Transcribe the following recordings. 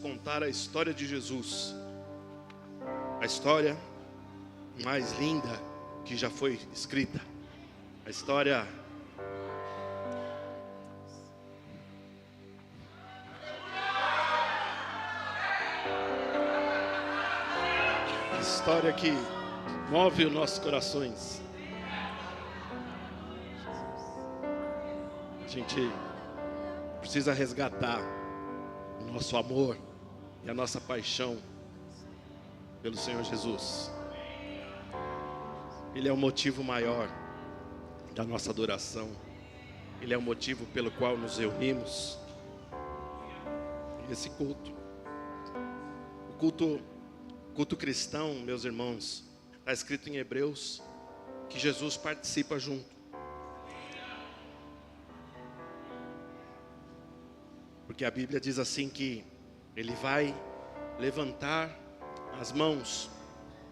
Contar a história de Jesus, a história mais linda que já foi escrita, a história que move os nossos corações. A gente precisa resgatar o nosso amor e a nossa paixão pelo Senhor Jesus. Ele é o motivo maior da nossa adoração. Ele é o motivo pelo qual nos reunimos. Esse culto, o culto cristão, meus irmãos, está escrito em Hebreus que Jesus participa junto. Porque a Bíblia diz assim que Ele vai levantar as mãos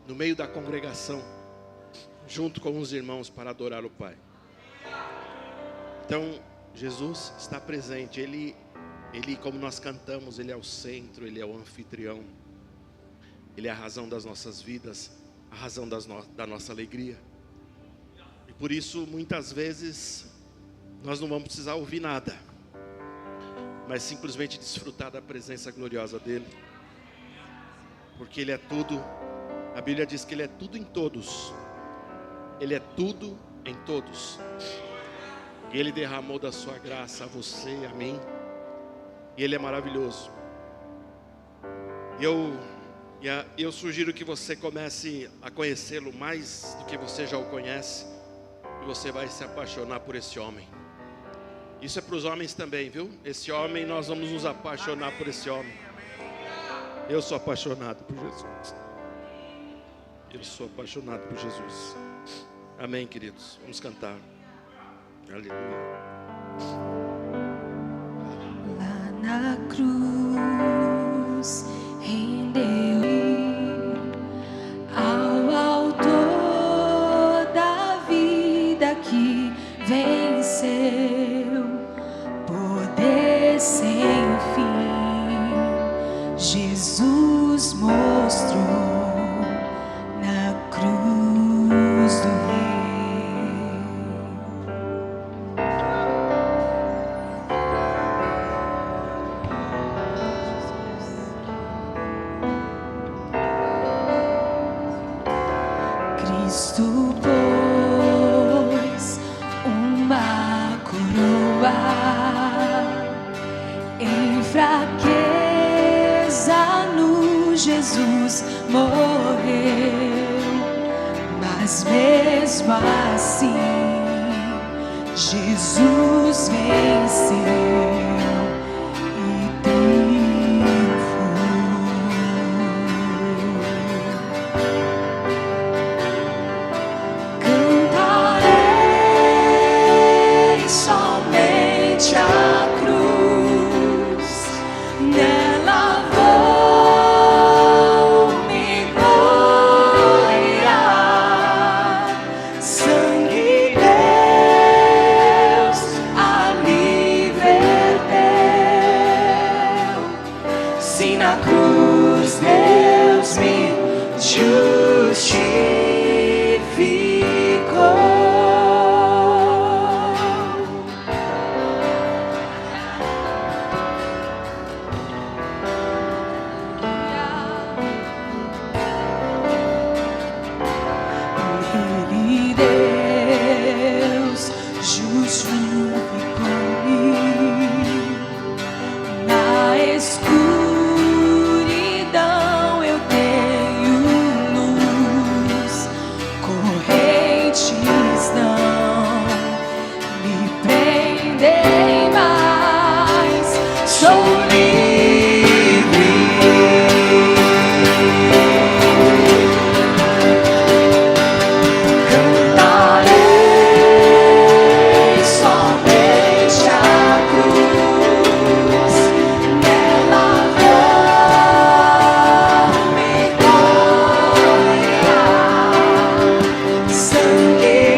no meio da congregação, junto com os irmãos, para adorar o Pai. Então, Jesus está presente. Ele, como nós cantamos, Ele é o centro, Ele é o anfitrião. Ele é a razão das nossas vidas, a razão da nossa alegria. E por isso, muitas vezes, nós não vamos precisar ouvir nada, mas simplesmente desfrutar da presença gloriosa dEle. Porque Ele é tudo. A Bíblia diz que Ele é tudo em todos. Ele é tudo em todos. E Ele derramou da sua graça a você e a mim. E Ele é maravilhoso. E eu sugiro que você comece a conhecê-lo mais do que você já o conhece. E você vai se apaixonar por esse homem. Isso é para os homens também, viu? Esse homem, nós vamos nos apaixonar por esse homem. Eu sou apaixonado por Jesus. Eu sou apaixonado por Jesus. Amém, queridos? Vamos cantar. Aleluia. Lá na cruz rendeu ao autor da vida que venceu, poder sem fim. Jesus mostrou na cruz do Rei. Cristo pôs uma coroa em fraqueza, no Jesus morreu, mas mesmo assim Jesus venceu e triunfou. Cantarei somente a cruz, nela vou me gloriar. Sangue Deus ali verteu, se na cruz Deus me justificou. Nele Deus justificou-me, na escuridão eu tenho luz, correntes não me prendem mais, sou livre. Cantarei somente a cruz, nela vou me gloriar. Sangue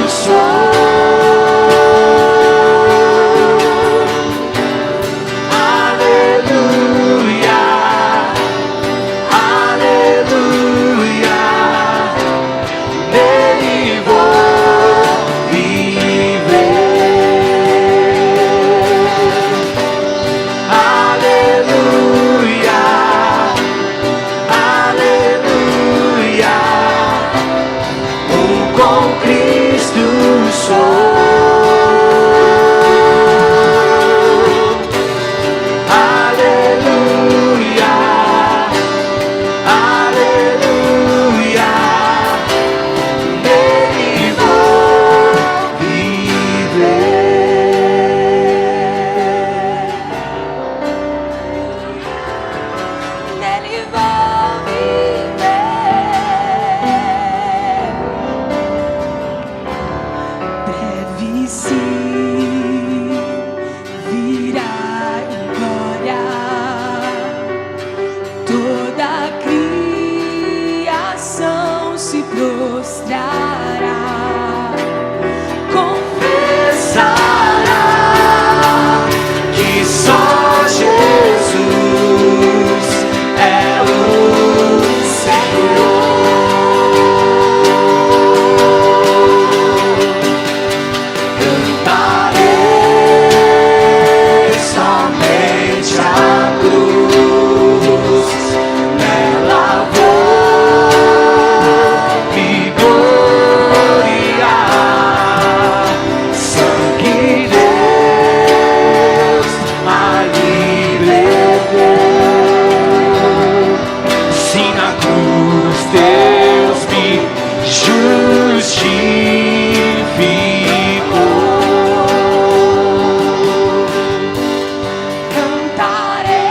sou. Aleluia, aleluia, nele vou viver. Aleluia, aleluia, com Cristo sou. Aleluia, aleluia, nele vou viver. Nele vou viver. Deve sim virar em glória, toda a criação se prostrará, confessará que só Jesus é o Senhor. Cantarei somente a cruz, nela vou me gloriar. Sangue de Deus ali verteu. Se na cruz Deus me justificou, cantarei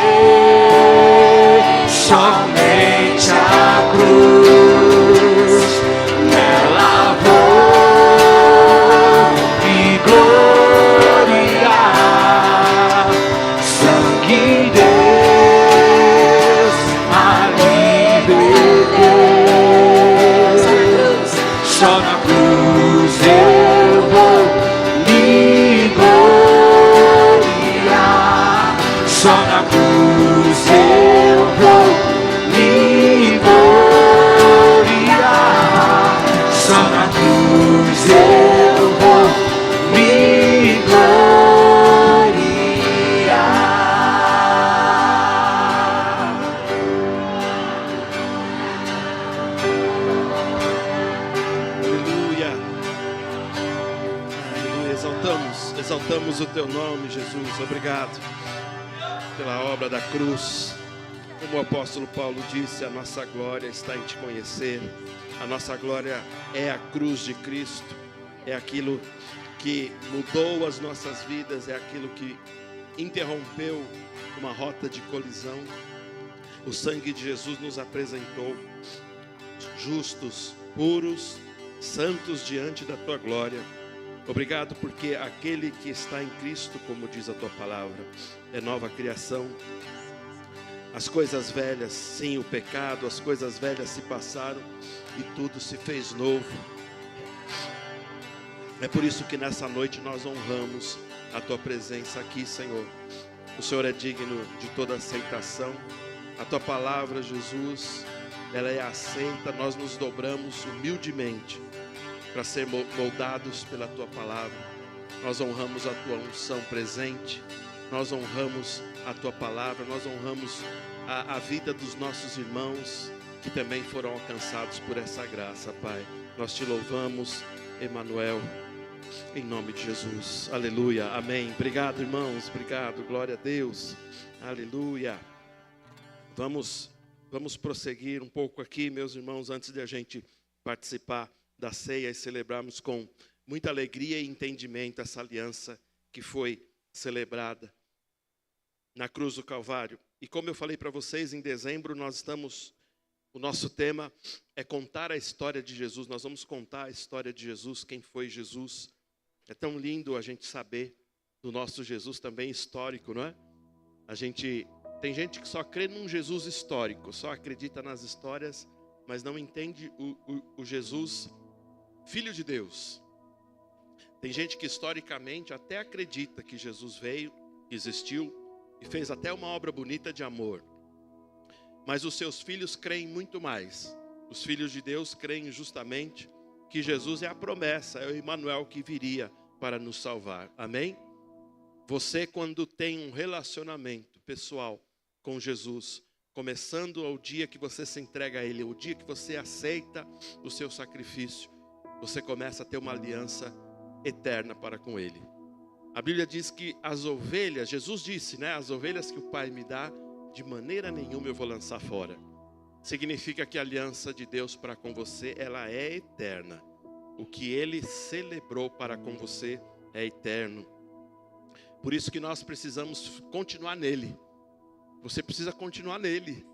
somente a cruz, nela vou me gloriar. Sangue de Deus ali verteu. Só na cruz eu vou me gloriar. Só na cruz eu vou me gloriar. Só na cruz eu vou me gloriar. Aleluia. Aleluia. Exaltamos o teu nome, Jesus. Obrigado pela obra da cruz. Como o apóstolo Paulo disse, a nossa glória está em te conhecer. A nossa glória é a cruz de Cristo. É aquilo que mudou as nossas vidas, é aquilo que interrompeu uma rota de colisão. O sangue de Jesus nos apresentou justos, puros, santos diante da tua glória. Obrigado porque aquele que está em Cristo, como diz a tua palavra, é nova criação. As coisas velhas, sim, o pecado, as coisas velhas se passaram e tudo se fez novo. É por isso que nessa noite nós honramos a tua presença aqui, Senhor. O Senhor é digno de toda aceitação. A tua palavra, Jesus, ela é aceita. Nós nos dobramos humildemente para ser moldados pela tua palavra. Nós honramos a tua unção presente. Nós honramos a tua palavra. Nós honramos a vida dos nossos irmãos que também foram alcançados por essa graça, Pai. Nós te louvamos, Emanuel, em nome de Jesus. Aleluia, amém. Obrigado, irmãos, obrigado, glória a Deus. Aleluia. Vamos prosseguir um pouco aqui, meus irmãos, antes de a gente participar da ceia e celebrarmos com muita alegria e entendimento essa aliança que foi celebrada na cruz do Calvário. E como eu falei para vocês, em dezembro o nosso tema é contar a história de Jesus. Nós vamos contar a história de Jesus, quem foi Jesus. É tão lindo a gente saber do nosso Jesus também histórico, não é? Tem gente que só crê num Jesus histórico, só acredita nas histórias, mas não entende o Jesus, Filho de Deus. Tem gente que historicamente até acredita que Jesus veio, existiu e fez até uma obra bonita de amor. Mas os seus filhos creem muito mais. Os filhos de Deus creem justamente que Jesus é a promessa, é o Emmanuel que viria para nos salvar. Amém? Você, quando tem um relacionamento pessoal com Jesus, começando ao dia que você se entrega a Ele, o dia que você aceita o seu sacrifício, você começa a ter uma aliança eterna para com Ele. A Bíblia diz que as ovelhas, Jesus disse, né? As ovelhas que o Pai me dá, de maneira nenhuma eu vou lançar fora. Significa que a aliança de Deus para com você, ela é eterna. O que Ele celebrou para com você é eterno. Por isso que nós precisamos continuar nele. Você precisa continuar nele.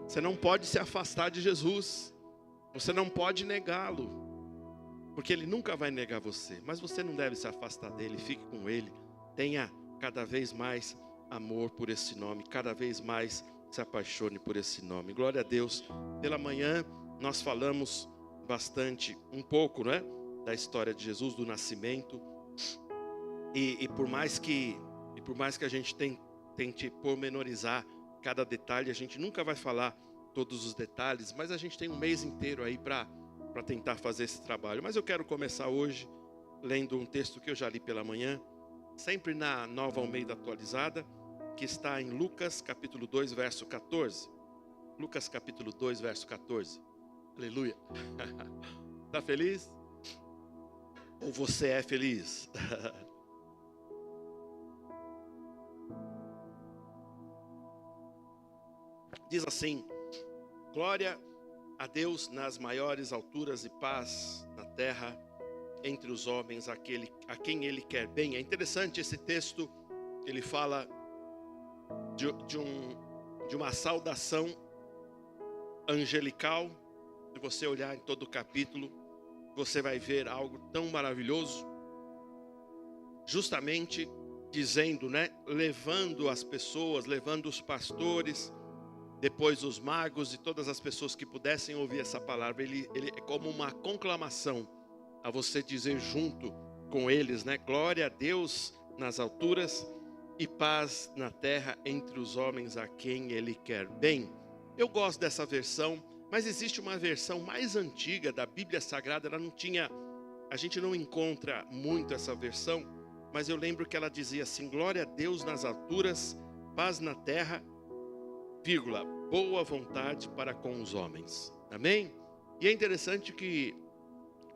Você não pode se afastar de Jesus. Você não pode negá-lo. Porque Ele nunca vai negar você. Mas você não deve se afastar dele. Fique com Ele. Tenha cada vez mais amor por esse nome. Cada vez mais se apaixone por esse nome. Glória a Deus. Pela manhã nós falamos bastante, um pouco, né, da história de Jesus, do nascimento. E por mais que a gente tente pormenorizar cada detalhe, a gente nunca vai falar todos os detalhes, mas a gente tem um mês inteiro aí para tentar fazer esse trabalho. Mas eu quero começar hoje lendo um texto que eu já li pela manhã, sempre na Nova Almeida Atualizada, que está em Lucas capítulo 2, verso 14. Lucas capítulo 2, verso 14. Aleluia. Está feliz? Ou você é feliz? Diz assim: glória a Deus nas maiores alturas e paz na terra entre os homens, a quem Ele quer bem. É interessante esse texto, ele fala de uma saudação angelical. Se você olhar em todo o capítulo, você vai ver algo tão maravilhoso, justamente dizendo, né, levando as pessoas, levando os pastores, depois os magos e todas as pessoas que pudessem ouvir essa palavra. Ele é como uma conclamação a você dizer junto com eles, né, glória a Deus nas alturas e paz na terra entre os homens a quem Ele quer bem. Eu gosto dessa versão, mas existe uma versão mais antiga da Bíblia Sagrada. Ela não tinha, a gente não encontra muito essa versão, mas eu lembro que ela dizia assim: glória a Deus nas alturas, paz na terra, vírgula, boa vontade para com os homens. Amém? E é interessante que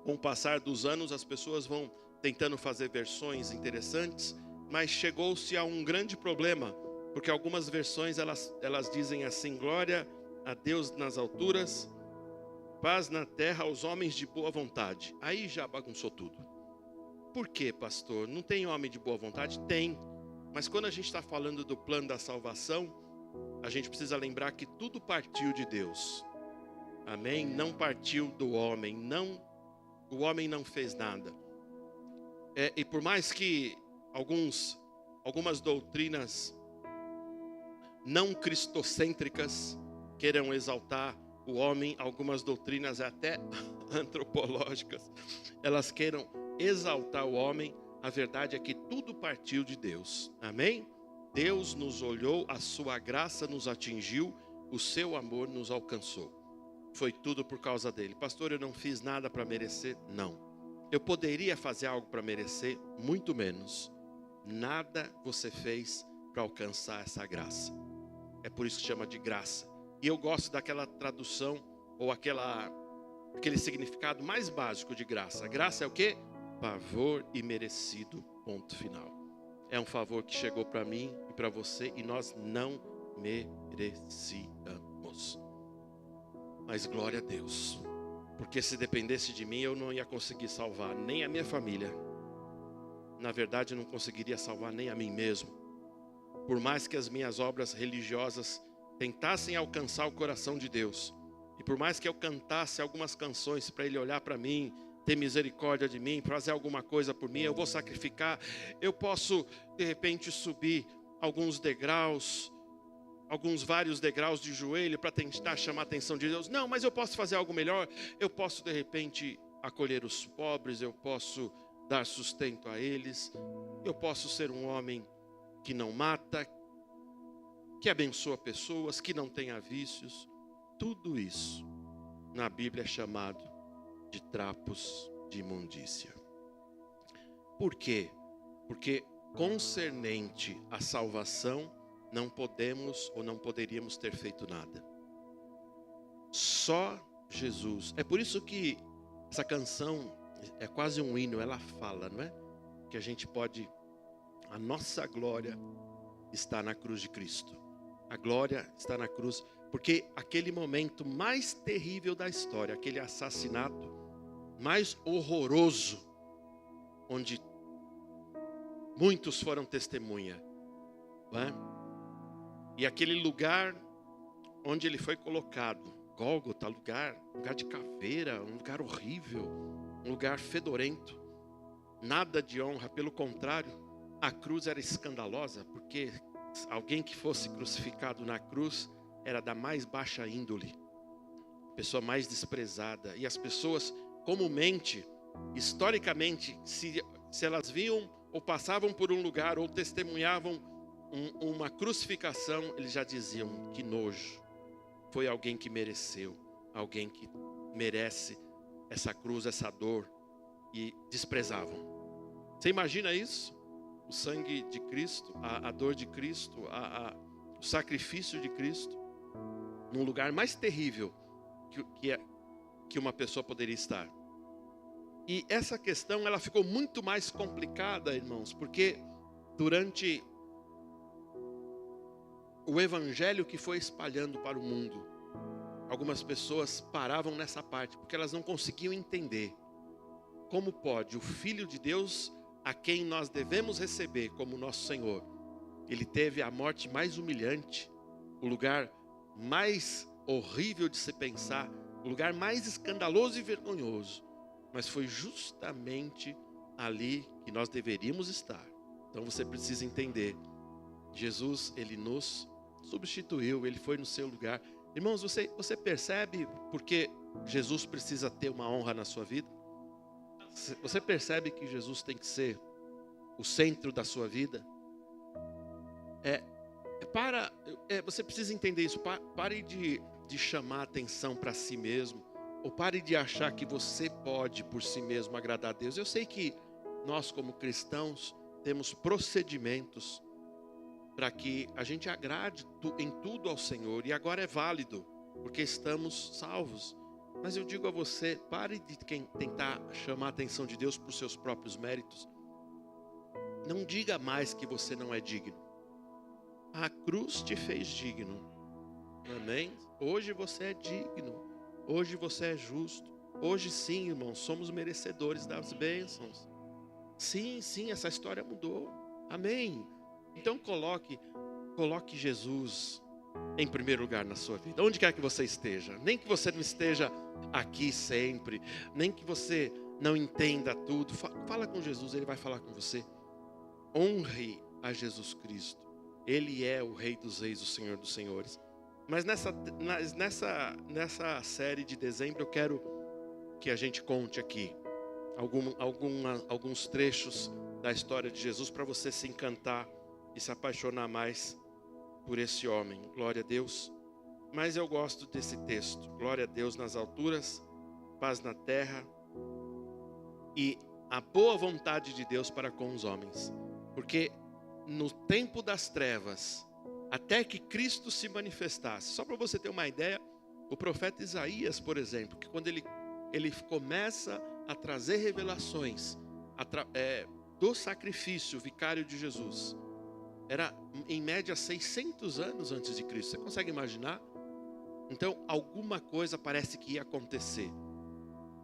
com o passar dos anos as pessoas vão tentando fazer versões interessantes, mas chegou-se a um grande problema, porque algumas versões elas dizem assim: glória a Deus nas alturas, paz na terra aos homens de boa vontade. Aí já bagunçou tudo. Por quê, pastor? Não tem homem de boa vontade? Tem. Mas quando a gente está falando do plano da salvação, a gente precisa lembrar que tudo partiu de Deus. Amém? Não partiu do homem. Não, o homem não fez nada. E por mais que algumas doutrinas não cristocêntricas queiram exaltar o homem, algumas doutrinas até antropológicas, elas queiram exaltar o homem, a verdade é que tudo partiu de Deus. Amém? Deus nos olhou, a sua graça nos atingiu, o seu amor nos alcançou. Foi tudo por causa dele. Pastor, eu não fiz nada para merecer? Não. Eu poderia fazer algo para merecer? Muito menos. Nada você fez para alcançar essa graça. É por isso que chama de graça. E eu gosto daquela tradução, ou aquele significado mais básico de graça. Graça é o quê? Favor imerecido, ponto final. É um favor que chegou para mim e para você e nós não merecíamos. Mas glória a Deus, porque se dependesse de mim eu não ia conseguir salvar nem a minha família. Na verdade eu não conseguiria salvar nem a mim mesmo. Por mais que as minhas obras religiosas tentassem alcançar o coração de Deus, e por mais que eu cantasse algumas canções para Ele olhar para mim, ter misericórdia de mim, fazer alguma coisa por mim, eu vou sacrificar, eu posso de repente subir alguns degraus, vários degraus de joelho para tentar chamar a atenção de Deus. Não, mas eu posso fazer algo melhor, eu posso de repente acolher os pobres, eu posso dar sustento a eles. Eu posso ser um homem que não mata, que abençoa pessoas, que não tenha vícios. Tudo isso na Bíblia é chamado de trapos de imundícia. Por quê? Porque concernente à salvação, não podemos ou não poderíamos ter feito nada. Só Jesus. É por isso que essa canção é quase um hino, ela fala, não é? Que a gente pode, a nossa glória está na cruz de Cristo. A glória está na cruz, porque aquele momento mais terrível da história, aquele assassinato mais horroroso, onde muitos foram testemunha, não é? E aquele lugar onde ele foi colocado, Gólgota, lugar de caveira, um lugar horrível, um lugar fedorento, nada de honra, pelo contrário, a cruz era escandalosa, porque alguém que fosse crucificado na cruz era da mais baixa índole, pessoa mais desprezada. E as pessoas comumente, historicamente, se elas viam ou passavam por um lugar ou testemunhavam uma crucificação, eles já diziam: que nojo, foi alguém que mereceu, alguém que merece essa cruz, essa dor, e desprezavam. Você imagina isso? O sangue de Cristo, a dor de Cristo, o sacrifício de Cristo, num lugar mais terrível que uma pessoa poderia estar. E essa questão, ela ficou muito mais complicada, irmãos, porque durante o evangelho que foi espalhando para o mundo, algumas pessoas paravam nessa parte, porque elas não conseguiam entender como pode o Filho de Deus, a quem nós devemos receber como nosso Senhor, ele teve a morte mais humilhante, o lugar mais horrível de se pensar, o lugar mais escandaloso e vergonhoso, mas foi justamente ali que nós deveríamos estar. Então você precisa entender, Jesus, ele nos substituiu, ele foi no seu lugar. Irmãos, você percebe porque Jesus precisa ter uma honra na sua vida? Você percebe que Jesus tem que ser o centro da sua vida? Você precisa entender isso. Pare de chamar atenção para si mesmo, ou pare de achar que você pode por si mesmo agradar a Deus. Eu sei que nós, como cristãos, temos procedimentos para que a gente agrade em tudo ao Senhor, e agora é válido, porque estamos salvos. Mas eu digo a você, pare de tentar chamar a atenção de Deus por seus próprios méritos. Não diga mais que você não é digno. A cruz te fez digno. Amém? Hoje você é digno. Hoje você é justo. Hoje sim, irmãos, somos merecedores das bênçãos. Sim, essa história mudou. Amém? Então coloque Jesus em primeiro lugar na sua vida, onde quer que você esteja. Nem que você não esteja aqui sempre, nem que você não entenda tudo, fala com Jesus, ele vai falar com você. Honre a Jesus Cristo, ele é o Rei dos Reis, o Senhor dos Senhores. Mas nessa série de dezembro, eu quero que a gente conte aqui alguns trechos da história de Jesus, para você se encantar e se apaixonar mais por esse homem. Glória a Deus. Mas eu gosto desse texto. Glória a Deus nas alturas, paz na terra e a boa vontade de Deus para com os homens. Porque no tempo das trevas, até que Cristo se manifestasse, só para você ter uma ideia, o profeta Isaías, por exemplo, que quando ele começa a trazer revelações do sacrifício vicário de Jesus, era em média 600 anos antes de Cristo. Você consegue imaginar? Então alguma coisa parece que ia acontecer.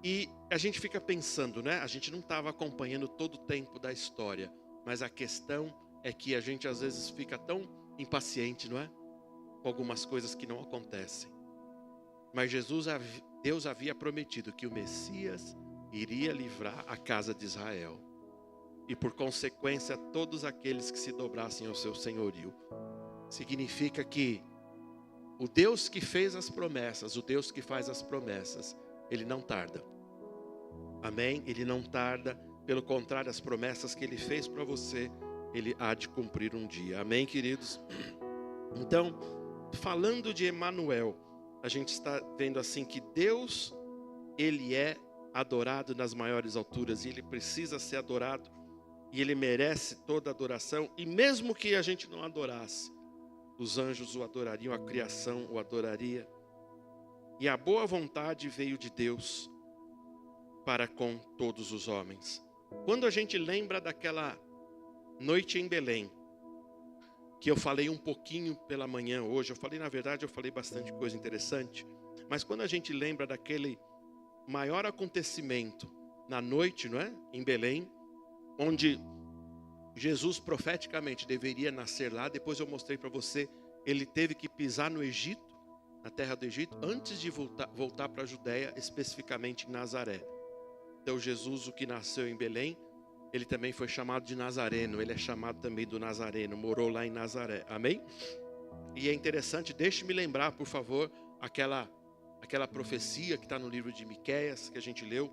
E a gente fica pensando, né? A gente não estava acompanhando todo o tempo da história, mas a questão é que a gente às vezes fica tão impaciente, não é? Com algumas coisas que não acontecem. Mas Deus havia prometido que o Messias iria livrar a casa de Israel. E por consequência, todos aqueles que se dobrassem ao seu senhorio. Significa que o Deus que fez as promessas, o Deus que faz as promessas, ele não tarda. Amém? Ele não tarda Pelo contrário, as promessas que Ele fez para você, Ele há de cumprir um dia. Amém, queridos? Então, falando de Emanuel, a gente está vendo assim que Deus, Ele é adorado nas maiores alturas e Ele precisa ser adorado e Ele merece toda a adoração. E mesmo que a gente não adorasse, os anjos o adorariam, a criação o adoraria. E a boa vontade veio de Deus para com todos os homens. Quando a gente lembra daquela noite em Belém, que eu falei um pouquinho pela manhã hoje, na verdade eu falei bastante coisa interessante, mas quando a gente lembra daquele maior acontecimento na noite, não é? Em Belém, onde Jesus profeticamente deveria nascer lá. Depois eu mostrei para você, ele teve que pisar no Egito, na terra do Egito, antes de voltar para a Judéia, especificamente em Nazaré. Então Jesus, o que nasceu em Belém, ele também foi chamado de Nazareno, ele é chamado também do Nazareno, morou lá em Nazaré, amém? E é interessante, deixe-me lembrar, por favor, aquela profecia que está no livro de Miqueias, que a gente leu,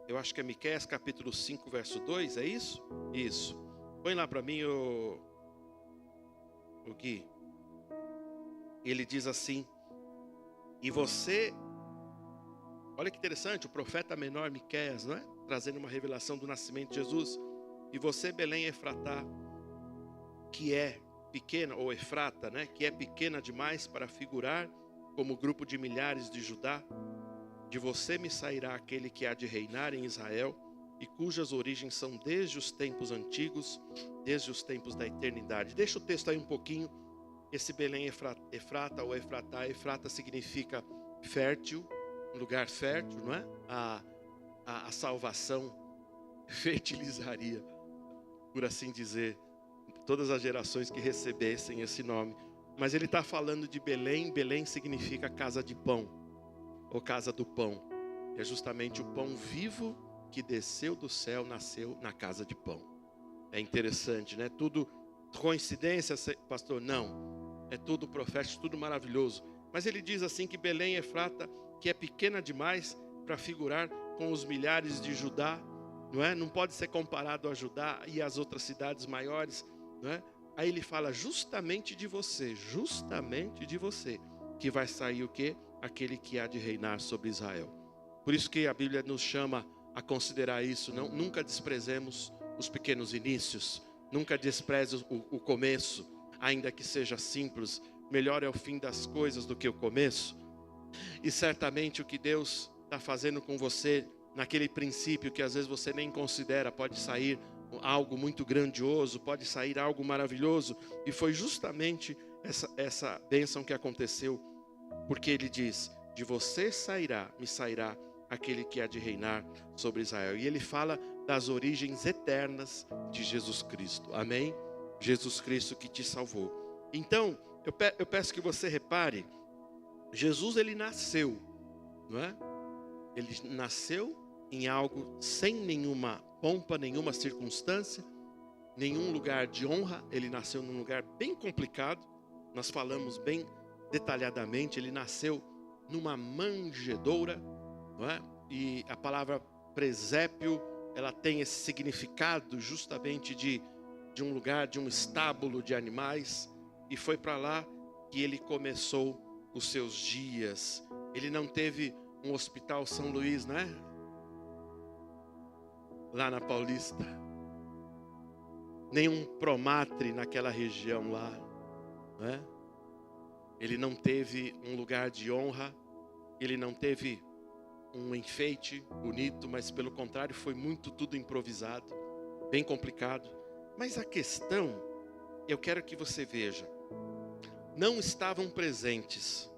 eu acho que é Miqueias capítulo 5, verso 2, é isso? Isso. Põe lá para mim, o Gui. Ele diz assim, e você, olha que interessante, o profeta menor Miqueias, não é? Trazendo uma revelação do nascimento de Jesus. E você, Belém Efratá, que é pequena, ou Efrata, né? Que é pequena demais para figurar como grupo de milhares de Judá, de você me sairá aquele que há de reinar em Israel, e cujas origens são desde os tempos antigos, desde os tempos da eternidade. Deixa o texto aí um pouquinho. Esse Belém Efrata ou Efratá, Efrata significa fértil, um lugar fértil, não é? A salvação fertilizaria, por assim dizer, todas as gerações que recebessem esse nome. Mas ele está falando de Belém. Belém significa casa de pão, ou casa do pão. É justamente o pão vivo que desceu do céu, nasceu na casa de pão. É interessante, né? Tudo coincidência, pastor? Não. É tudo profético, tudo maravilhoso. Mas ele diz assim que Belém Efrata, que é pequena demais para figurar com os milhares de Judá, não é? Não pode ser comparado a Judá e as outras cidades maiores, não é? Aí ele fala justamente de você, que vai sair o quê? Aquele que há de reinar sobre Israel. Por isso que a Bíblia nos chama a considerar isso. Não, nunca desprezemos os pequenos inícios, nunca despreze o começo, ainda que seja simples. Melhor é o fim das coisas do que o começo. E certamente o que Deus está fazendo com você, naquele princípio que às vezes você nem considera, pode sair algo muito grandioso, pode sair algo maravilhoso. E foi justamente essa bênção que aconteceu, porque ele diz, de você me sairá aquele que há de reinar sobre Israel. E ele fala das origens eternas de Jesus Cristo, amém? Jesus Cristo que te salvou. Então, eu peço que você repare, Jesus ele nasceu, não é? Ele nasceu em algo sem nenhuma pompa, nenhuma circunstância, nenhum lugar de honra. Ele nasceu num lugar bem complicado. Nós falamos bem detalhadamente. Ele nasceu numa manjedoura, não é? E a palavra presépio, ela tem esse significado justamente de um lugar, de um estábulo de animais. E foi para lá que ele começou os seus dias. Ele não teve um hospital São Luís, né? Lá na Paulista. Nenhum Promatre naquela região lá, né? Ele não teve um lugar de honra. Ele não teve um enfeite bonito, mas pelo contrário foi tudo improvisado, bem complicado. Mas a questão, eu quero que você veja, não estavam presentes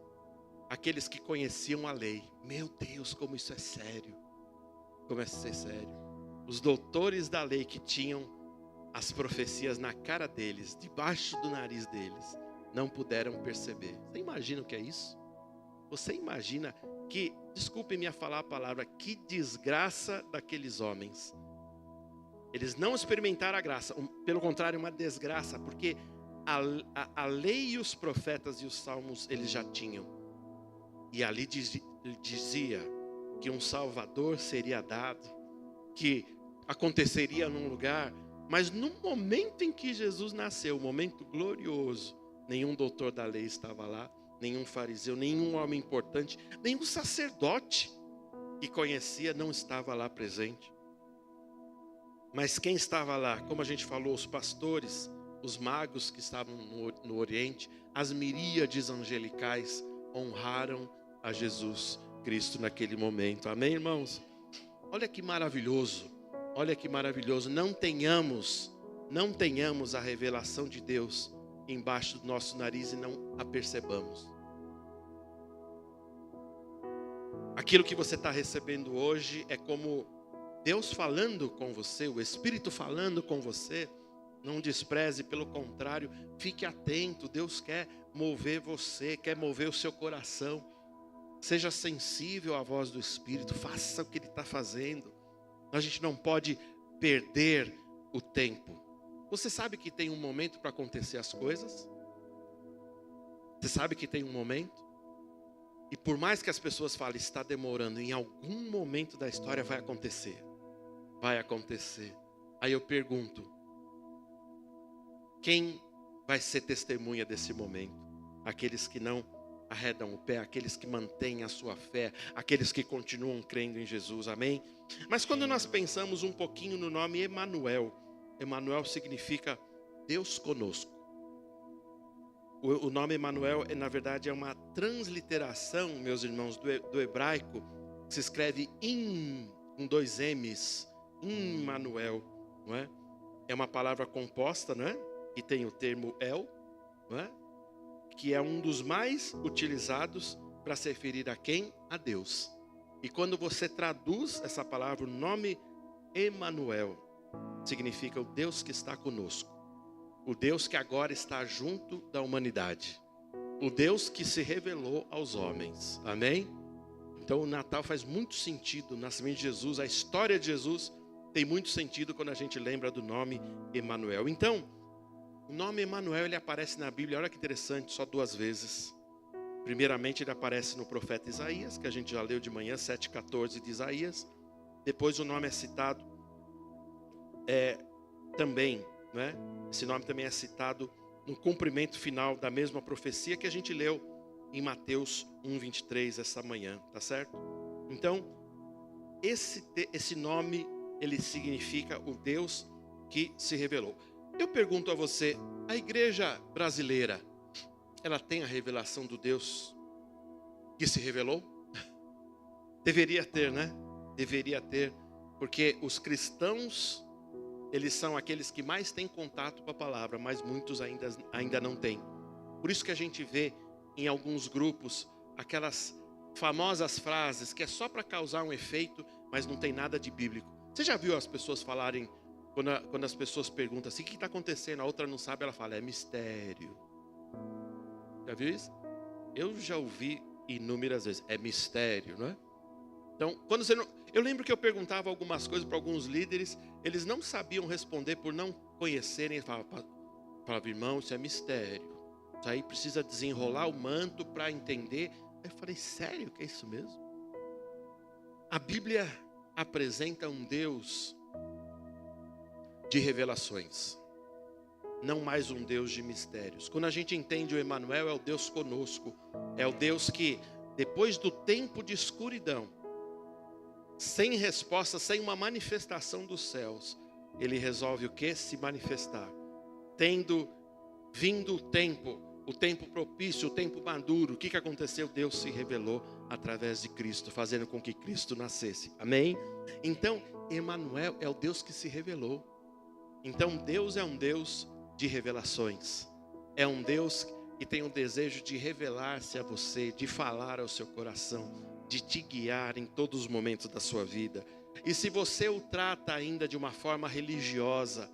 aqueles que conheciam a lei. Meu Deus, como isso é sério. Começa a ser sério. Os doutores da lei que tinham as profecias na cara deles, debaixo do nariz deles, não puderam perceber. Você imagina o que é isso? Você imagina que, desculpe-me a falar a palavra, que desgraça daqueles homens. Eles não experimentaram a graça, pelo contrário, uma desgraça, porque a lei e os profetas e os salmos eles já tinham. E ali dizia, que um Salvador seria dado, que aconteceria num lugar, mas no momento em que Jesus nasceu, um momento glorioso, nenhum doutor da lei estava lá, nenhum fariseu, nenhum homem importante, nenhum sacerdote que conhecia não estava lá presente. Mas quem estava lá? Como a gente falou, os pastores, os magos que estavam no Oriente, as miríades angelicais honraram a Jesus Cristo naquele momento. Amém, irmãos? Olha que maravilhoso, olha que maravilhoso. Não tenhamos a revelação de Deus embaixo do nosso nariz e não a percebamos. Aquilo que você está recebendo hoje é como Deus falando com você, o Espírito falando com você. Não despreze, pelo contrário, fique atento. Deus quer mover você, quer mover o seu coração. Seja sensível à voz do Espírito, faça o que Ele está fazendo. A gente não pode perder o tempo. Você sabe que tem um momento para acontecer as coisas? Você sabe que tem um momento? E por mais que as pessoas falem, está demorando, em algum momento da história vai acontecer. Vai acontecer. Aí eu pergunto, quem vai ser testemunha desse momento? Aqueles que não arredam o pé, aqueles que mantêm a sua fé, aqueles que continuam crendo em Jesus, amém? Mas quando nós pensamos um pouquinho no nome Emanuel, Emanuel significa Deus conosco. O nome Emanuel, na verdade, é uma transliteração, meus irmãos, do hebraico, que se escreve com 2 M's, Immanuel, não é? É uma palavra composta, não é? Que tem o termo El, não é? Que é um dos mais utilizados para se referir a quem? A Deus. E quando você traduz essa palavra, o nome Emanuel significa o Deus que está conosco. O Deus que agora está junto da humanidade. O Deus que se revelou aos homens. Amém? Então o Natal faz muito sentido. O nascimento de Jesus, a história de Jesus tem muito sentido quando a gente lembra do nome Emanuel. Então, o nome Emanuel, ele aparece na Bíblia, olha que interessante, só 2 vezes. Primeiramente ele aparece no profeta Isaías, que a gente já leu de manhã, 7,14 de Isaías. Depois o nome é citado também, né? Esse nome também é citado no cumprimento final da mesma profecia que a gente leu em Mateus 1,23 essa manhã, tá certo? Então, esse nome, ele significa o Deus que se revelou. Eu pergunto a você, a igreja brasileira, ela tem a revelação do Deus que se revelou? Deveria ter, né? Deveria ter, porque os cristãos, eles são aqueles que mais têm contato com a palavra, mas muitos ainda não têm. Por isso que a gente vê em alguns grupos aquelas famosas frases que é só para causar um efeito, mas não tem nada de bíblico. Você já viu as pessoas falarem, quando as pessoas perguntam assim, o que está acontecendo? A outra não sabe, ela fala, é mistério. Já viu isso? Eu já ouvi inúmeras vezes, é mistério, não é? Então, quando você não... Eu lembro que eu perguntava algumas coisas para alguns líderes, eles não sabiam responder por não conhecerem. Falava, irmão, isso é mistério. Isso aí precisa desenrolar o manto para entender. Aí eu falei, sério que é isso mesmo? A Bíblia apresenta um Deus de revelações, não mais um Deus de mistérios. Quando a gente entende o Emanuel, é o Deus conosco. É o Deus que, depois do tempo de escuridão, sem resposta, sem uma manifestação dos céus, Ele resolve o que? Se manifestar. Tendo vindo o tempo propício, o tempo maduro, o que aconteceu? Deus se revelou através de Cristo, fazendo com que Cristo nascesse. Amém? Então, Emanuel é o Deus que se revelou. Então, Deus é um Deus de revelações. É um Deus que tem o desejo de revelar-se a você, de falar ao seu coração, de te guiar em todos os momentos da sua vida. E se você o trata ainda de uma forma religiosa,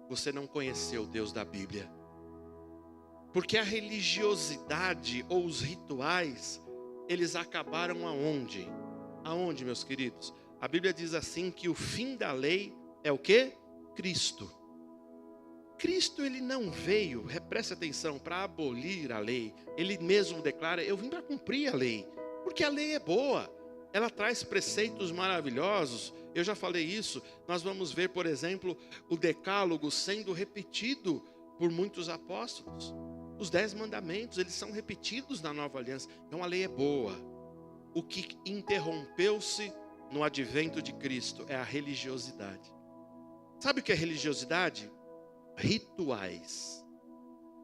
você não conheceu o Deus da Bíblia. Porque a religiosidade ou os rituais, eles acabaram aonde? Aonde, meus queridos? A Bíblia diz assim que o fim da lei é o quê? Cristo. Cristo, ele não veio, preste atenção, para abolir a lei. Ele mesmo declara, eu vim para cumprir a lei. Porque a lei é boa. ela traz preceitos maravilhosos. Eu já falei isso. Nós vamos ver, por exemplo, o decálogo sendo repetido por muitos apóstolos. Os 10 mandamentos, eles são repetidos na nova aliança. Então a lei é boa. O que interrompeu-se no advento de Cristo é a religiosidade. Sabe o que é religiosidade? Rituais.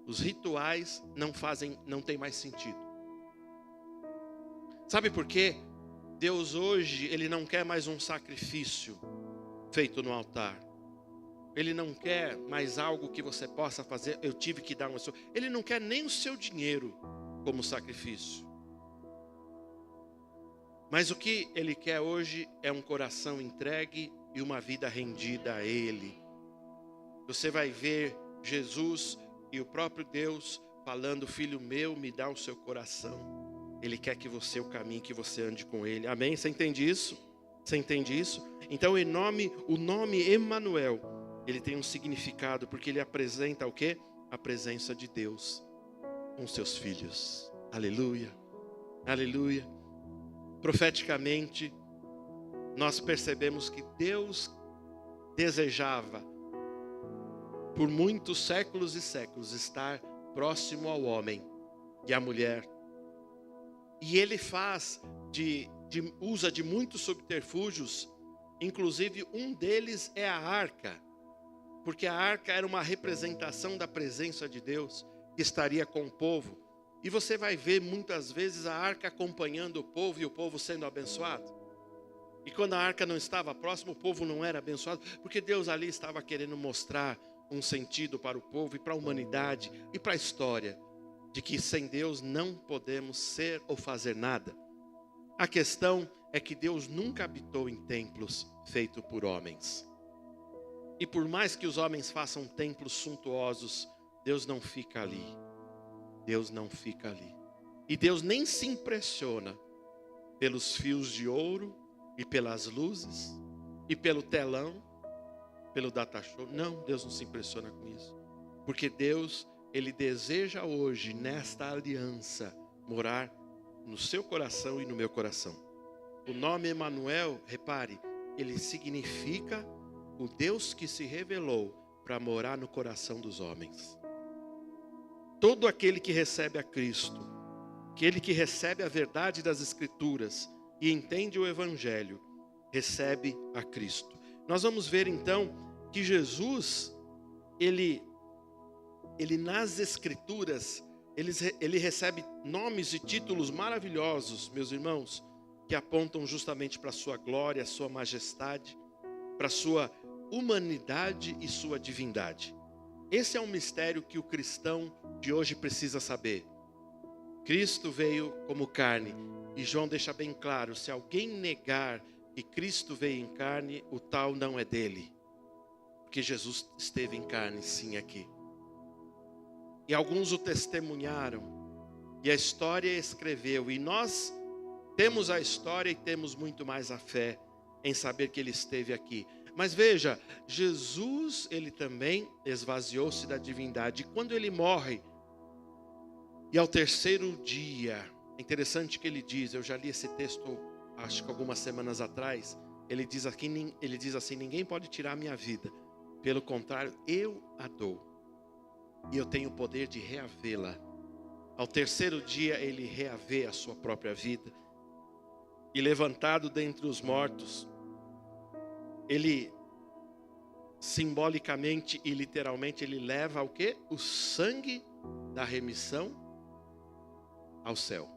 Os rituais não têm mais sentido. Sabe por quê? Deus hoje, Ele não quer mais um sacrifício feito no altar. Ele não quer mais algo que você possa fazer. Eu tive que dar Ele não quer nem o seu dinheiro como sacrifício. Mas o que Ele quer hoje é um coração entregue e uma vida rendida a Ele. Você vai ver Jesus e o próprio Deus falando: filho meu, me dá o seu coração. Ele quer que você o caminhe, que você ande com Ele. Amém? Você entende isso? Você entende isso? Então o nome Emanuel, ele tem um significado, porque ele apresenta o quê? A presença de Deus com seus filhos. Aleluia, aleluia. Profeticamente, nós percebemos que Deus desejava, por muitos séculos e séculos, estar próximo ao homem e à mulher. E Ele usa de muitos subterfúgios, inclusive um deles é a arca, porque a arca era uma representação da presença de Deus que estaria com o povo. E você vai ver muitas vezes a arca acompanhando o povo e o povo sendo abençoado. E quando a arca não estava próxima, o povo não era abençoado, porque Deus ali estava querendo mostrar um sentido para o povo e para a humanidade e para a história, de que sem Deus não podemos ser ou fazer nada. A questão é que Deus nunca habitou em templos feitos por homens. E por mais que os homens façam templos suntuosos, Deus não fica ali. Deus não fica ali. E Deus nem se impressiona pelos fios de ouro e pelas luzes e pelo telão, pelo data show. Não, Deus não se impressiona com isso. Porque Deus, Ele deseja hoje, nesta aliança, morar no seu coração e no meu coração. O nome Emanuel, repare, ele significa o Deus que se revelou para morar no coração dos homens. Todo aquele que recebe a Cristo, aquele que recebe a verdade das Escrituras e entende o Evangelho, recebe a Cristo. Nós vamos ver então que Jesus, ele nas Escrituras, ele recebe nomes e títulos maravilhosos, meus irmãos, que apontam justamente para a sua glória, a sua majestade, para a sua humanidade e sua divindade. Esse é um mistério que o cristão de hoje precisa saber. Cristo veio como carne, e João deixa bem claro: se alguém negar que Cristo veio em carne, o tal não é dele. Porque Jesus esteve em carne, sim, aqui. E alguns o testemunharam, e a história escreveu, e nós temos a história e temos muito mais a fé em saber que ele esteve aqui. Mas veja, Jesus, ele também esvaziou-se da divindade. E quando ele morre, e ao terceiro dia, é interessante que ele diz, eu já li esse texto, acho que algumas semanas atrás, ele diz assim: ninguém pode tirar a minha vida, pelo contrário, eu a dou, e eu tenho o poder de reavê-la. Ao terceiro dia, ele reavê a sua própria vida, e levantado dentre os mortos, ele simbolicamente e literalmente ele leva o quê? O sangue da remissão ao céu.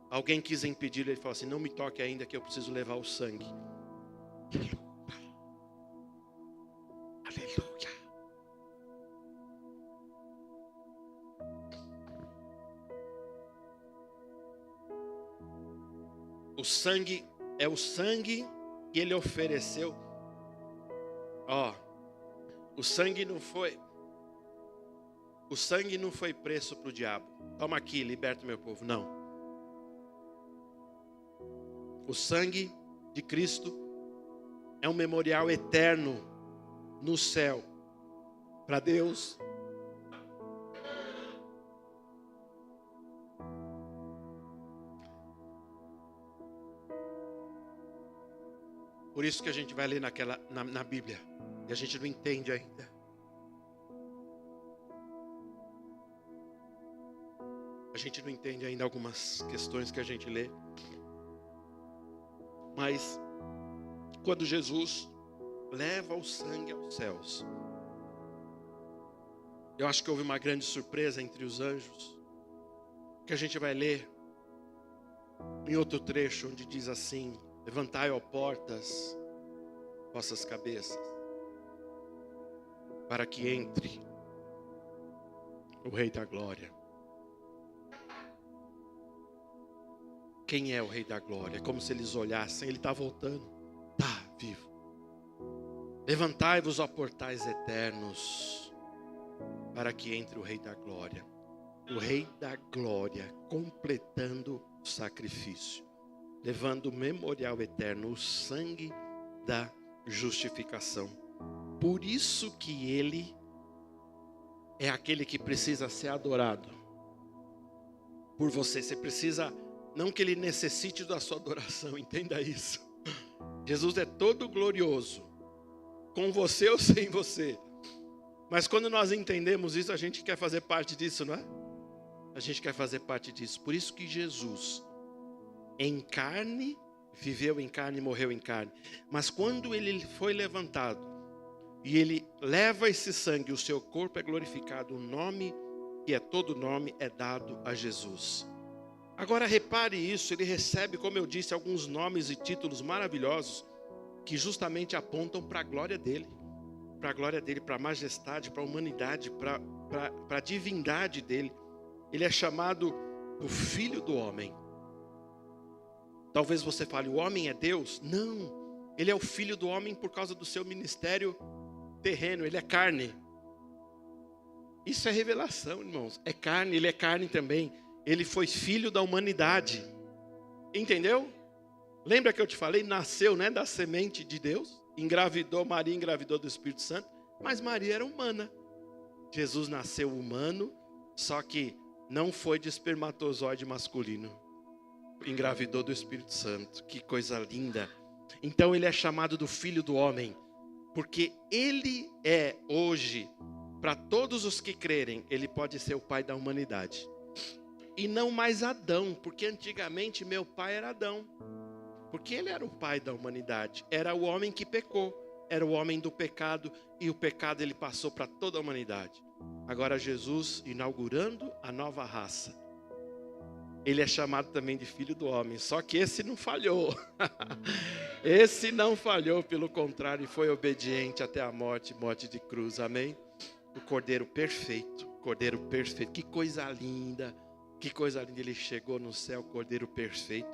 Alguém quis impedir, ele falou assim: não me toque ainda, que eu preciso levar o sangue. Aleluia. O sangue é o sangue que ele ofereceu. O sangue não foi preço para o diabo. Toma aqui, liberta o meu povo. Não. O sangue de Cristo é um memorial eterno no céu para Deus. Por isso que a gente vai ler na Bíblia. E a gente não entende ainda. A gente não entende ainda algumas questões que a gente lê. Mas quando Jesus leva o sangue aos céus, eu acho que houve uma grande surpresa entre os anjos, que a gente vai ler em outro trecho, onde diz assim: levantai, ó portas, vossas cabeças, para que entre o Rei da Glória. Quem é o Rei da Glória? É como se eles olhassem, ele está voltando, está vivo. Levantai-vos, ó portais eternos, para que entre o Rei da Glória. O Rei da Glória, completando o sacrifício, levando o memorial eterno, o sangue da justificação. Por isso que ele é aquele que precisa ser adorado por você. Você precisa, não que ele necessite da sua adoração, entenda isso. Jesus é todo glorioso, com você ou sem você. Mas quando nós entendemos isso, a gente quer fazer parte disso, não é? A gente quer fazer parte disso. Por isso que Jesus, em carne, viveu em carne e morreu em carne. Mas quando ele foi levantado, e ele leva esse sangue, o seu corpo é glorificado, o nome, que é todo nome, é dado a Jesus. Agora repare isso, ele recebe, como eu disse, alguns nomes e títulos maravilhosos, que justamente apontam para a glória dele. Para a glória dele, para a majestade, para a humanidade, para a divindade dele. Ele é chamado o Filho do Homem. Talvez você fale, o homem é Deus? Não, ele é o Filho do Homem por causa do seu ministério terreno, ele é carne. Isso é revelação, irmãos, é carne, ele é carne também. Ele foi filho da humanidade, entendeu? Lembra que eu te falei, nasceu, né, da semente de Deus, engravidou, Maria engravidou do Espírito Santo, mas Maria era humana. Jesus nasceu humano, só que não foi de espermatozoide masculino, engravidou do Espírito Santo. Que coisa linda. Então ele é chamado do Filho do Homem, porque ele é hoje, para todos os que crerem, ele pode ser o pai da humanidade. E não mais Adão, porque antigamente meu pai era Adão, porque ele era o pai da humanidade, era o homem que pecou, era o homem do pecado, e o pecado ele passou para toda a humanidade. Agora Jesus, inaugurando a nova raça, ele é chamado também de Filho do Homem, só que esse não falhou. Esse não falhou, pelo contrário, foi obediente até a morte, morte de cruz, amém? O Cordeiro perfeito, que coisa linda, que coisa linda. Ele chegou no céu, Cordeiro perfeito,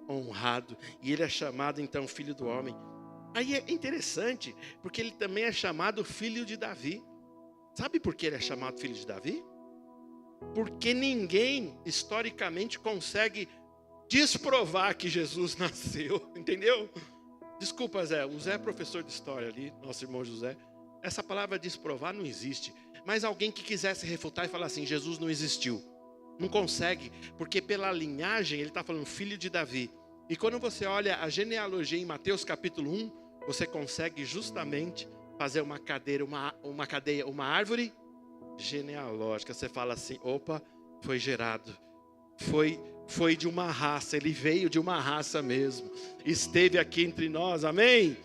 honrado, e ele é chamado então Filho do Homem. Aí é interessante, porque ele também é chamado Filho de Davi. Sabe por que ele é chamado Filho de Davi? Porque ninguém, historicamente, consegue desprovar que Jesus nasceu, entendeu? Desculpa, Zé, o Zé é professor de história ali, nosso irmão José. Essa palavra desprovar não existe. Mas alguém que quisesse refutar e falar assim, Jesus não existiu, não consegue, porque pela linhagem ele está falando Filho de Davi. E quando você olha a genealogia em Mateus capítulo 1, você consegue justamente fazer uma cadeia, uma árvore genealógica. Você fala assim, opa, foi gerado, foi de uma raça, ele veio de uma raça mesmo, esteve aqui entre nós, amém?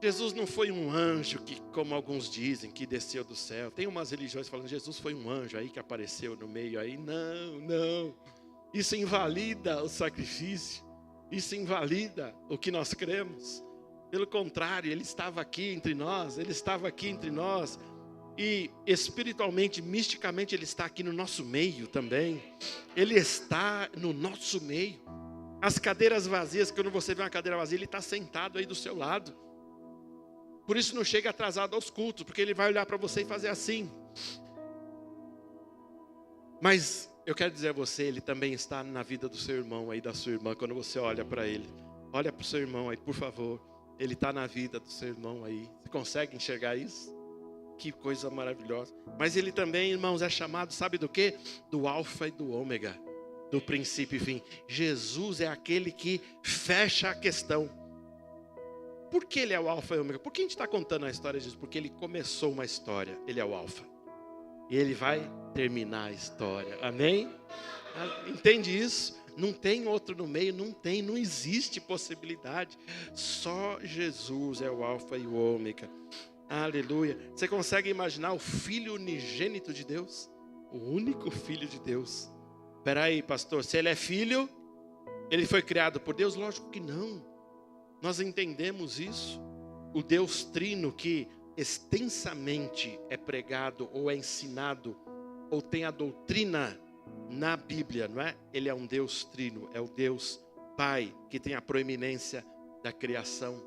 Jesus não foi um anjo que, como alguns dizem, que desceu do céu. Tem umas religiões falando, Jesus foi um anjo aí que apareceu no meio aí. Não, isso invalida o sacrifício, isso invalida o que nós cremos. Pelo contrário, ele estava aqui entre nós, e espiritualmente, misticamente, ele está aqui no nosso meio também. Ele está no nosso meio. As cadeiras vazias, quando você vê uma cadeira vazia, ele está sentado aí do seu lado. Por isso não chega atrasado aos cultos, porque ele vai olhar para você e fazer assim. Mas eu quero dizer a você, ele também está na vida do seu irmão aí, da sua irmã. Quando você olha para ele, olha para o seu irmão aí, por favor. Ele está na vida do seu irmão aí. Você consegue enxergar isso? Que coisa maravilhosa. Mas ele também, irmãos, é chamado, sabe do quê? Do alfa e do ômega, do princípio e fim. Jesus é aquele que fecha a questão. Por que ele é o alfa e o ômega? Por que a gente está contando a história disso? Porque ele começou uma história, ele é o alfa. E ele vai terminar a história, amém? Entende isso? Não tem outro no meio, não existe possibilidade. Só Jesus é o alfa e o ômega. Aleluia. Você consegue imaginar o Filho unigênito de Deus? O único Filho de Deus. Espera aí, pastor, se ele é filho, ele foi criado por Deus? Lógico que não. Nós entendemos isso. O Deus trino que extensamente é pregado ou é ensinado ou tem a doutrina na Bíblia, não é? Ele é um Deus trino, é o Deus Pai que tem a proeminência da criação.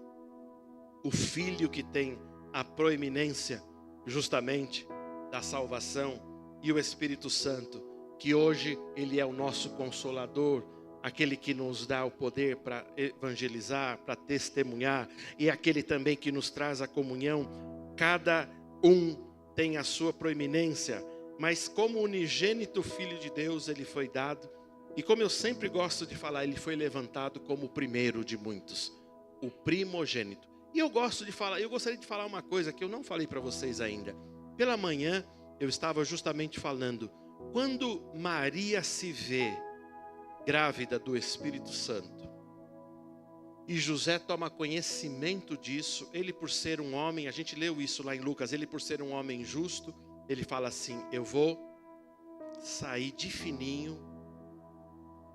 O Filho que tem a proeminência justamente da salvação e o Espírito Santo, que hoje ele é o nosso consolador, aquele que nos dá o poder para evangelizar, para testemunhar, e aquele também que nos traz a comunhão. Cada um tem a sua proeminência, mas como unigênito Filho de Deus ele foi dado, e como eu sempre gosto de falar, ele foi levantado como o primeiro de muitos, o primogênito. E eu gostaria de falar uma coisa que eu não falei para vocês ainda. Pela manhã eu estava justamente falando, quando Maria se vê grávida do Espírito Santo, e José toma conhecimento disso, ele por ser um homem, a gente leu isso lá em Lucas, ele por ser um homem justo, ele fala assim, eu vou sair de fininho,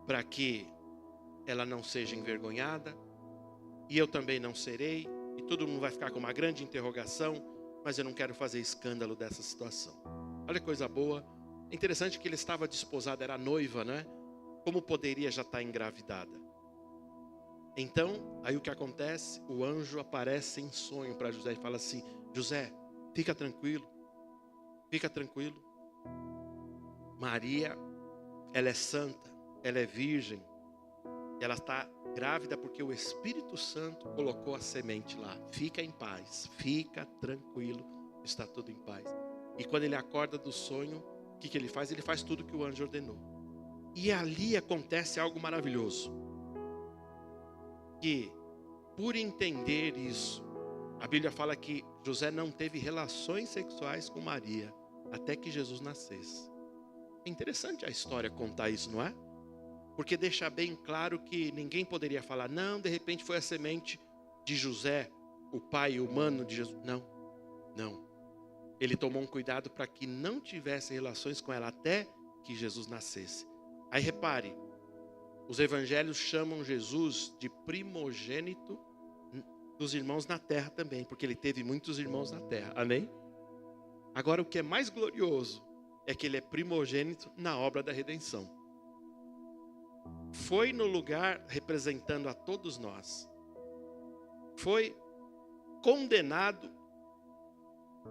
para que ela não seja envergonhada, e eu também não serei, e todo mundo vai ficar com uma grande interrogação, mas eu não quero fazer escândalo dessa situação. Olha que coisa boa, é interessante que ele estava desposado, era noiva, né? Como poderia já estar engravidada? Então, aí o que acontece? O anjo aparece em sonho para José e fala assim, José, fica tranquilo, Maria, ela é santa, ela é virgem, ela está grávida porque o Espírito Santo colocou a semente lá. Fica em paz, fica tranquilo, está tudo em paz. E quando ele acorda do sonho, o que ele faz? Ele faz tudo que o anjo ordenou. E ali acontece algo maravilhoso. Que, por entender isso, a Bíblia fala que José não teve relações sexuais com Maria, até que Jesus nascesse. É interessante a história contar isso, não é? Porque deixa bem claro que ninguém poderia falar, não, de repente foi a semente de José, o pai humano de Jesus. Não. Ele tomou um cuidado para que não tivesse relações com ela até que Jesus nascesse. Aí repare, os evangelhos chamam Jesus de primogênito dos irmãos na terra também, porque ele teve muitos irmãos na terra, amém? Agora o que é mais glorioso é que ele é primogênito na obra da redenção. Foi no lugar representando a todos nós. Foi condenado,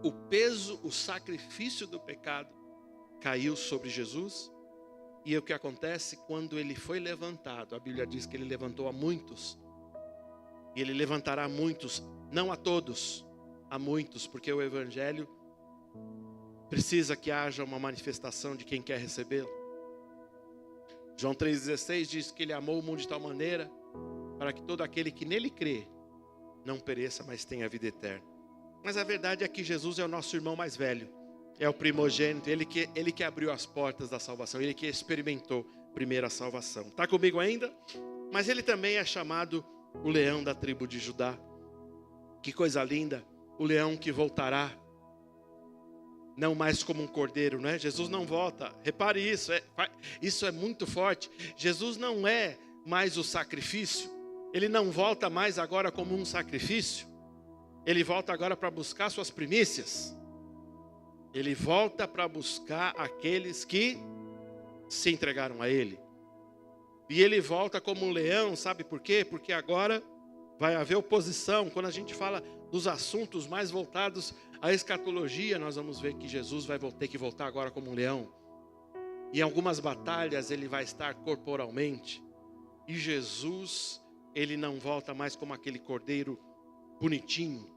o peso, o sacrifício do pecado caiu sobre Jesus. E o que acontece quando ele foi levantado? A Bíblia diz que ele levantou a muitos. E ele levantará muitos, não a todos, a muitos, porque o evangelho precisa que haja uma manifestação de quem quer recebê-lo. João 3,16 diz que ele amou o mundo de tal maneira para que todo aquele que nele crê não pereça, mas tenha vida eterna. Mas a verdade é que Jesus é o nosso irmão mais velho, é o primogênito, ele que abriu as portas da salvação, ele que experimentou primeiro a salvação. Está comigo ainda? Mas ele também é chamado o leão da tribo de Judá. Que coisa linda, o leão que voltará, não mais como um cordeiro, não é? Jesus não volta, repare isso, isso é muito forte. Jesus não é mais o sacrifício, ele não volta mais agora como um sacrifício, ele volta agora para buscar suas primícias, ele volta para buscar aqueles que se entregaram a ele, e ele volta como um leão, sabe por quê? Porque agora vai haver oposição. Quando a gente fala dos assuntos mais voltados à escatologia, nós vamos ver que Jesus vai ter que voltar agora como um leão. E em algumas batalhas ele vai estar corporalmente. E Jesus, ele não volta mais como aquele cordeiro bonitinho,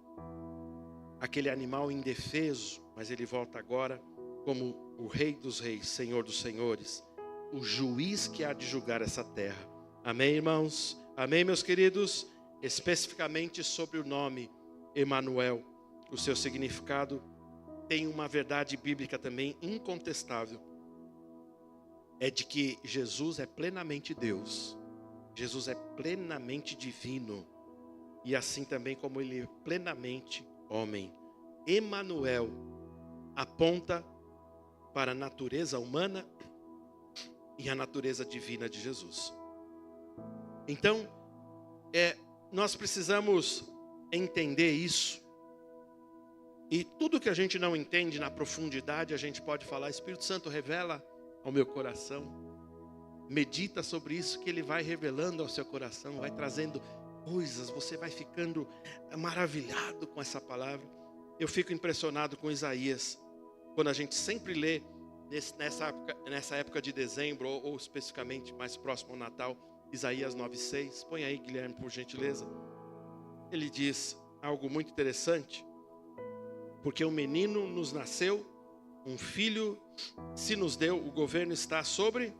aquele animal indefeso, mas ele volta agora como o Rei dos Reis, Senhor dos Senhores, o juiz que há de julgar essa terra. Amém, irmãos? Amém, meus queridos? especificamente sobre o nome Emanuel. O seu significado tem uma verdade bíblica também incontestável. É de que Jesus é plenamente Deus. Jesus é plenamente divino. E assim também como ele é plenamente homem. Emanuel aponta para a natureza humana e a natureza divina de Jesus. Então, nós precisamos entender isso. E tudo que a gente não entende na profundidade, a gente pode falar: Espírito Santo, revela ao meu coração. Medita sobre isso, que ele vai revelando ao seu coração, vai trazendo coisas, você vai ficando maravilhado com essa palavra. Eu fico impressionado com Isaías, quando a gente sempre lê nessa época de dezembro, ou especificamente mais próximo ao Natal, Isaías 9:6. Põe aí, Guilherme, por gentileza. Ele diz algo muito interessante: porque um menino nos nasceu, um filho se nos deu, o governo está sobre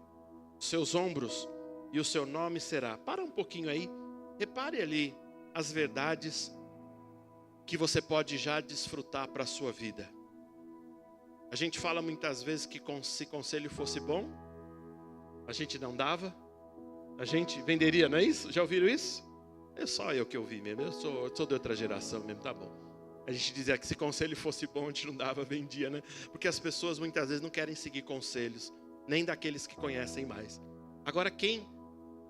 seus ombros, e o seu nome será. Para um pouquinho aí, repare ali as verdades que você pode já desfrutar para a sua vida. A gente fala muitas vezes que se conselho fosse bom, a gente não dava, a gente venderia, não é isso? Já ouviram isso? É só eu que ouvi mesmo, eu sou de outra geração mesmo, tá bom. A gente dizia que se conselho fosse bom, a gente não dava, vendia, né? Porque as pessoas muitas vezes não querem seguir conselhos, nem daqueles que conhecem mais. Agora, quem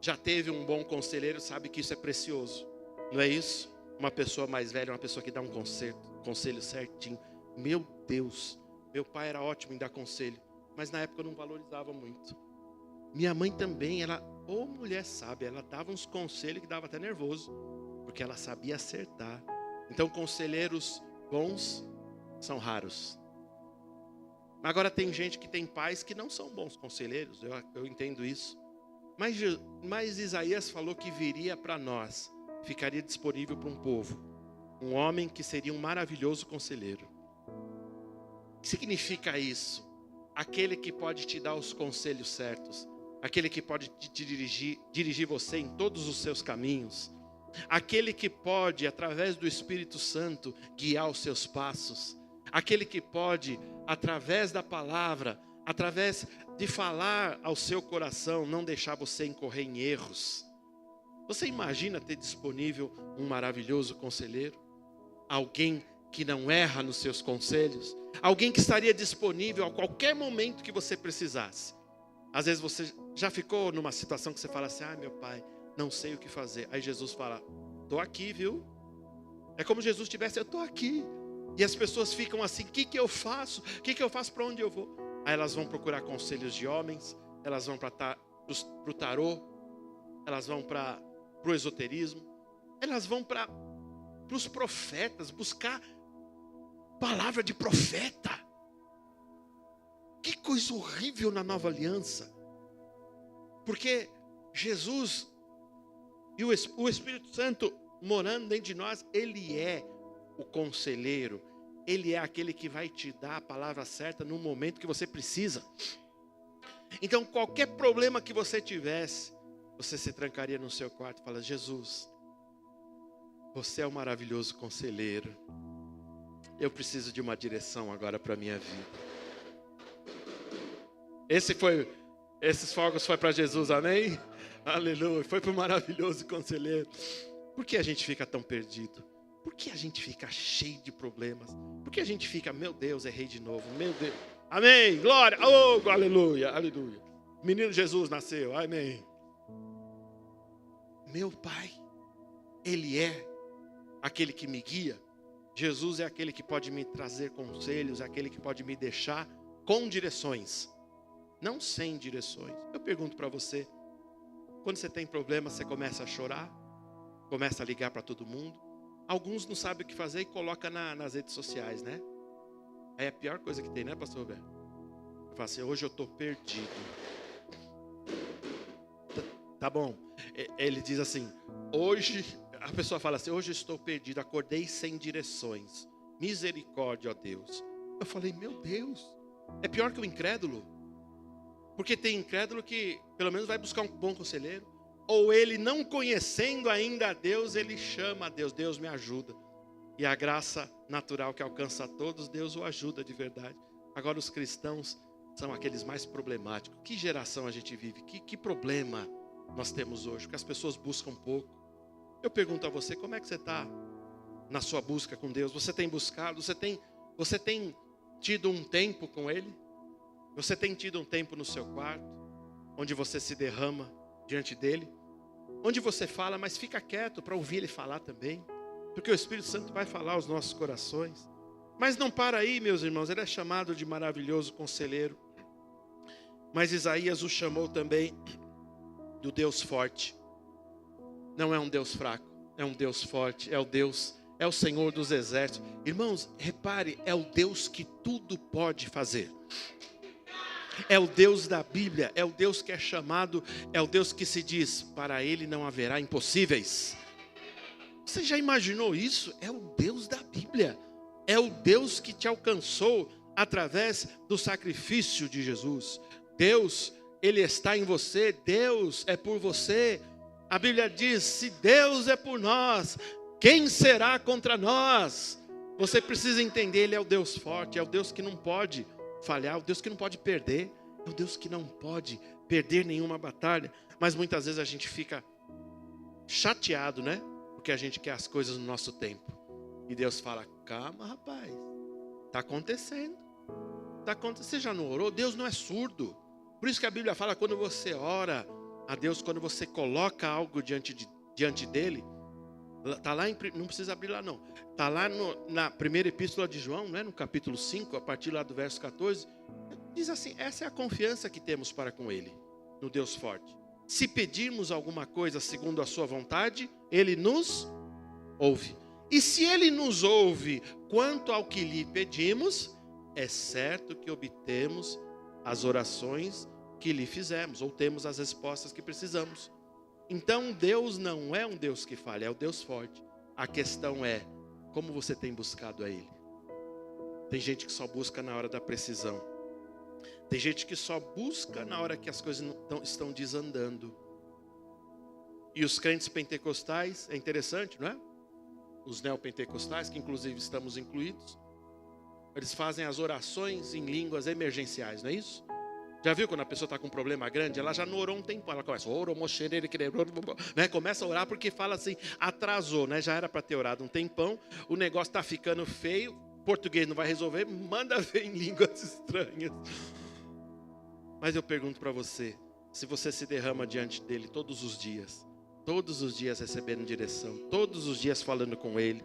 já teve um bom conselheiro sabe que isso é precioso, não é isso? Uma pessoa mais velha, uma pessoa que dá um conselho certinho. Meu Deus, meu pai era ótimo em dar conselho, mas na época eu não valorizava muito. Minha mãe também, mulher sábia, ela dava uns conselhos que dava até nervoso, porque ela sabia acertar. Então, conselheiros bons são raros. Agora, tem gente que tem pais que não são bons conselheiros, eu entendo isso. Mas Isaías falou que viria para nós, ficaria disponível para um povo, um homem que seria um maravilhoso conselheiro. O que significa isso? Aquele que pode te dar os conselhos certos, aquele que pode te dirigir você em todos os seus caminhos, aquele que pode, através do Espírito Santo, guiar os seus passos, aquele que pode, através da palavra, através de falar ao seu coração, não deixar você incorrer em erros. Você imagina ter disponível um maravilhoso conselheiro? Alguém que não erra nos seus conselhos? Alguém que estaria disponível a qualquer momento que você precisasse? Às vezes você já ficou numa situação que você fala assim: meu pai, não sei o que fazer. Aí Jesus fala: estou aqui, viu? É como Jesus estivesse: eu estou aqui. E as pessoas ficam assim: o que eu faço? O que eu faço? Para onde eu vou? Aí elas vão procurar conselhos de homens, elas vão para o tarô, elas vão para o esoterismo, elas vão para os profetas, buscar palavra de profeta. Que coisa horrível na nova aliança. Porque Jesus e o Espírito Santo morando dentro de nós, Ele é o conselheiro. Ele é aquele que vai te dar a palavra certa no momento que você precisa. Então, qualquer problema que você tivesse, você se trancaria no seu quarto e fala: Jesus, você é um maravilhoso conselheiro. Eu preciso de uma direção agora para a minha vida. Esses fogos foi para Jesus, amém? Aleluia, foi para o maravilhoso conselheiro. Por que a gente fica tão perdido? Por que a gente fica cheio de problemas? Por que a gente fica: meu Deus, errei de novo, meu Deus. Amém, glória, oh, aleluia, aleluia. Menino Jesus nasceu, amém. Meu Pai, Ele é aquele que me guia. Jesus é aquele que pode me trazer conselhos, é aquele que pode me deixar com direções, não sem direções. Eu pergunto para você: quando você tem problema, você começa a chorar, começa a ligar para todo mundo. Alguns não sabem o que fazer e colocam nas redes sociais, né? É a pior coisa que tem, né, pastor Roberto? Fala assim: hoje eu estou perdido. Tá bom. Ele diz assim: hoje, a pessoa fala assim: hoje eu estou perdido, acordei sem direções. Misericórdia, ó Deus. Eu falei: meu Deus, é pior que o incrédulo. Porque tem incrédulo que pelo menos vai buscar um bom conselheiro. ou ele não conhecendo ainda a Deus, ele chama a Deus, Deus me ajuda. E a graça natural que alcança a todos, Deus o ajuda de verdade. Agora os cristãos são aqueles mais problemáticos. Que geração a gente vive? Que problema nós temos hoje? Porque as pessoas buscam pouco. Eu pergunto a você, como é que você está na sua busca com Deus? Você tem buscado? Você tem tido um tempo com Ele? Você tem tido um tempo no seu quarto, onde você se derrama diante dEle? Onde você fala, mas fica quieto para ouvir Ele falar também. Porque o Espírito Santo vai falar aos nossos corações. Mas não para aí, meus irmãos, Ele é chamado de maravilhoso conselheiro. Mas Isaías o chamou também do Deus forte. Não é um Deus fraco, é um Deus forte, é o Senhor dos exércitos. Irmãos, repare, é o Deus que tudo pode fazer. É o Deus da Bíblia, é o Deus que é chamado, é o Deus que se diz, para Ele não haverá impossíveis. Você já imaginou isso? É o Deus da Bíblia. É o Deus que te alcançou através do sacrifício de Jesus. Deus, Ele está em você, Deus é por você. A Bíblia diz, se Deus é por nós, quem será contra nós? Você precisa entender, Ele é o Deus forte, é o Deus que não pode falhar, o Deus que não pode perder, é o Deus que não pode perder nenhuma batalha. Mas muitas vezes a gente fica chateado, né? Porque a gente quer as coisas no nosso tempo. E Deus fala, calma rapaz, está acontecendo. Você já não orou? Deus não é surdo. Por isso que a Bíblia fala, quando você ora a Deus, quando você coloca algo diante dele, está lá, não precisa abrir lá não, está lá na primeira epístola de João, né, no capítulo 5, a partir lá do verso 14, diz assim, essa é a confiança que temos para com ele, no Deus forte. Se pedirmos alguma coisa segundo a sua vontade, ele nos ouve. E se ele nos ouve quanto ao que lhe pedimos, é certo que obtemos as orações que lhe fizemos, ou temos as respostas que precisamos. Então Deus não é um Deus que falha, é o Deus forte. A questão é, como você tem buscado a Ele? Tem gente que só busca na hora da precisão. Tem gente que só busca na hora que as coisas não estão desandando. E os crentes pentecostais, é interessante, não é? Os neopentecostais, que inclusive estamos incluídos, eles fazem as orações em línguas emergenciais, não é isso? Já viu quando a pessoa está com um problema grande? Ela já não orou um tempo, ela começa né? Começa a orar porque fala assim, atrasou, né? Já era para ter orado um tempão, o negócio está ficando feio, português não vai resolver, manda ver em línguas estranhas. Mas eu pergunto para você, se você se derrama diante dele todos os dias recebendo direção, todos os dias falando com ele,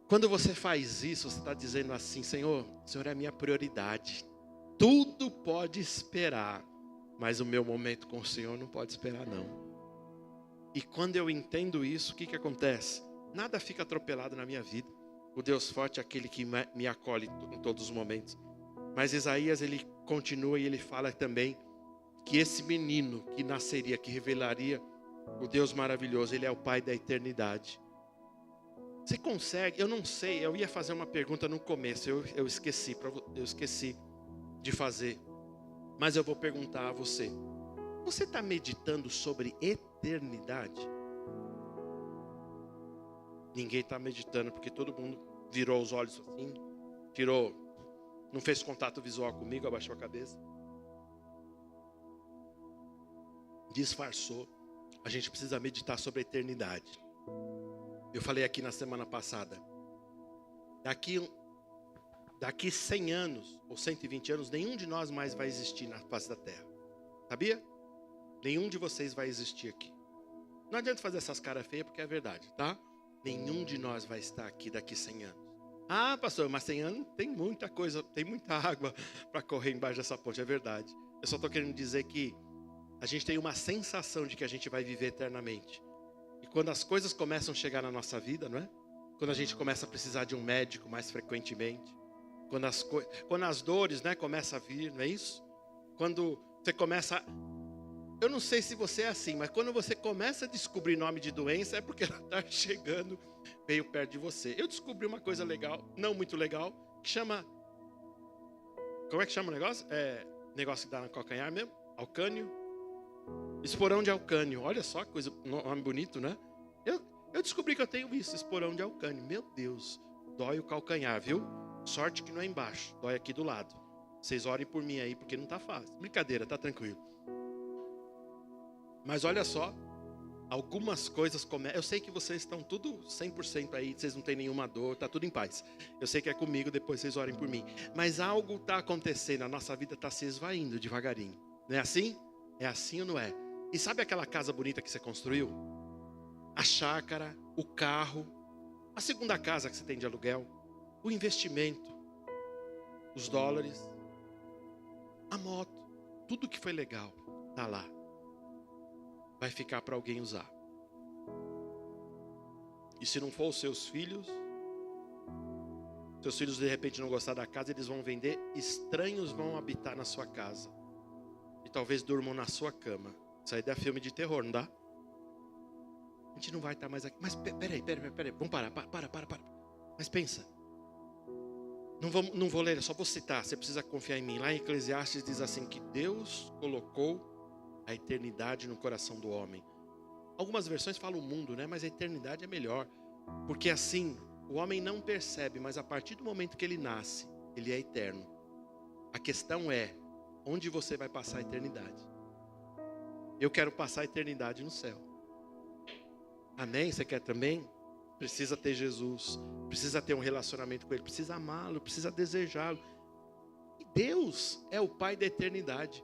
quando você faz isso, você está dizendo assim, Senhor, o Senhor é a minha prioridade. Tudo pode esperar, mas o meu momento com o Senhor não pode esperar não. E quando eu entendo isso, o que acontece? Nada fica atropelado na minha vida. O Deus forte é aquele que me acolhe em todos os momentos. Mas Isaías, ele continua e ele fala também que esse menino que nasceria, que revelaria o Deus maravilhoso, ele é o Pai da eternidade. Você consegue? Eu não sei, eu ia fazer uma pergunta no começo, eu esqueci de fazer. Mas eu vou perguntar a você. Você está meditando sobre eternidade? Ninguém está meditando, porque todo mundo virou os olhos assim, não fez contato visual comigo, abaixou a cabeça. Disfarçou. A gente precisa meditar sobre a eternidade. Eu falei aqui na semana passada. Daqui 100 anos, ou 120 anos, nenhum de nós mais vai existir na face da terra. Sabia? Nenhum de vocês vai existir aqui. Não adianta fazer essas caras feias, porque é verdade, tá? Nenhum de nós vai estar aqui daqui 100 anos. Ah, pastor, mas 100 anos tem muita coisa, tem muita água para correr embaixo dessa ponte, é verdade. Eu só estou querendo dizer que a gente tem uma sensação de que a gente vai viver eternamente. E quando as coisas começam a chegar na nossa vida, não é? Quando a gente começa a precisar de um médico mais frequentemente, quando as dores, né, começam a vir, não é isso? Quando você começa, eu não sei se você é assim, mas quando você começa a descobrir nome de doença, é porque ela está chegando meio perto de você. Eu descobri uma coisa legal, não muito legal, que chama, como é que chama o negócio? Negócio que dá no calcanhar mesmo, alcânio. Esporão de Alcânio. Olha só que coisa, nome bonito, né? Eu descobri que eu tenho isso, esporão de Alcânio. Meu Deus, dói o calcanhar, viu? Sorte que não é embaixo, dói aqui do lado. Vocês orem por mim aí, porque não tá fácil. Brincadeira, tá tranquilo. Mas olha só, algumas coisas começam. Eu sei que vocês estão tudo 100% aí, vocês não têm nenhuma dor, tá tudo em paz. Eu sei que é comigo, depois vocês orem por mim. Mas algo está acontecendo, a nossa vida está se esvaindo devagarinho. Não é assim? É assim ou não é? E sabe aquela casa bonita que você construiu? A chácara, o carro, a segunda casa que você tem de aluguel, o investimento, os dólares, a moto, tudo que foi legal, tá lá. Vai ficar para alguém usar. E se não for os seus filhos de repente não gostar da casa, eles vão vender, estranhos vão habitar na sua casa. E talvez durmam na sua cama. Isso aí dá filme de terror, não dá? A gente não vai estar mais aqui. Mas peraí. Vamos parar. Mas pensa. Não vou ler, só vou citar. Você precisa confiar em mim. Lá em Eclesiastes diz assim, que Deus colocou a eternidade no coração do homem. Algumas versões falam o mundo, né? Mas a eternidade é melhor. Porque assim, o homem não percebe, mas a partir do momento que ele nasce, ele é eterno. A questão é, onde você vai passar a eternidade? Eu quero passar a eternidade no céu. Amém? Você quer também? Precisa ter Jesus, precisa ter um relacionamento com Ele, precisa amá-lo, precisa desejá-lo. E Deus é o Pai da eternidade.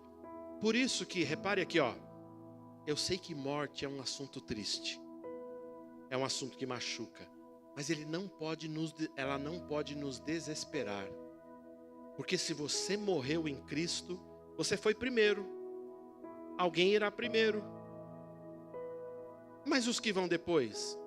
Por isso que, repare aqui, ó, eu sei que morte é um assunto triste, é um assunto que machuca, mas ela não pode nos desesperar. Porque se você morreu em Cristo, você foi primeiro, alguém irá primeiro. Mas os que vão depois?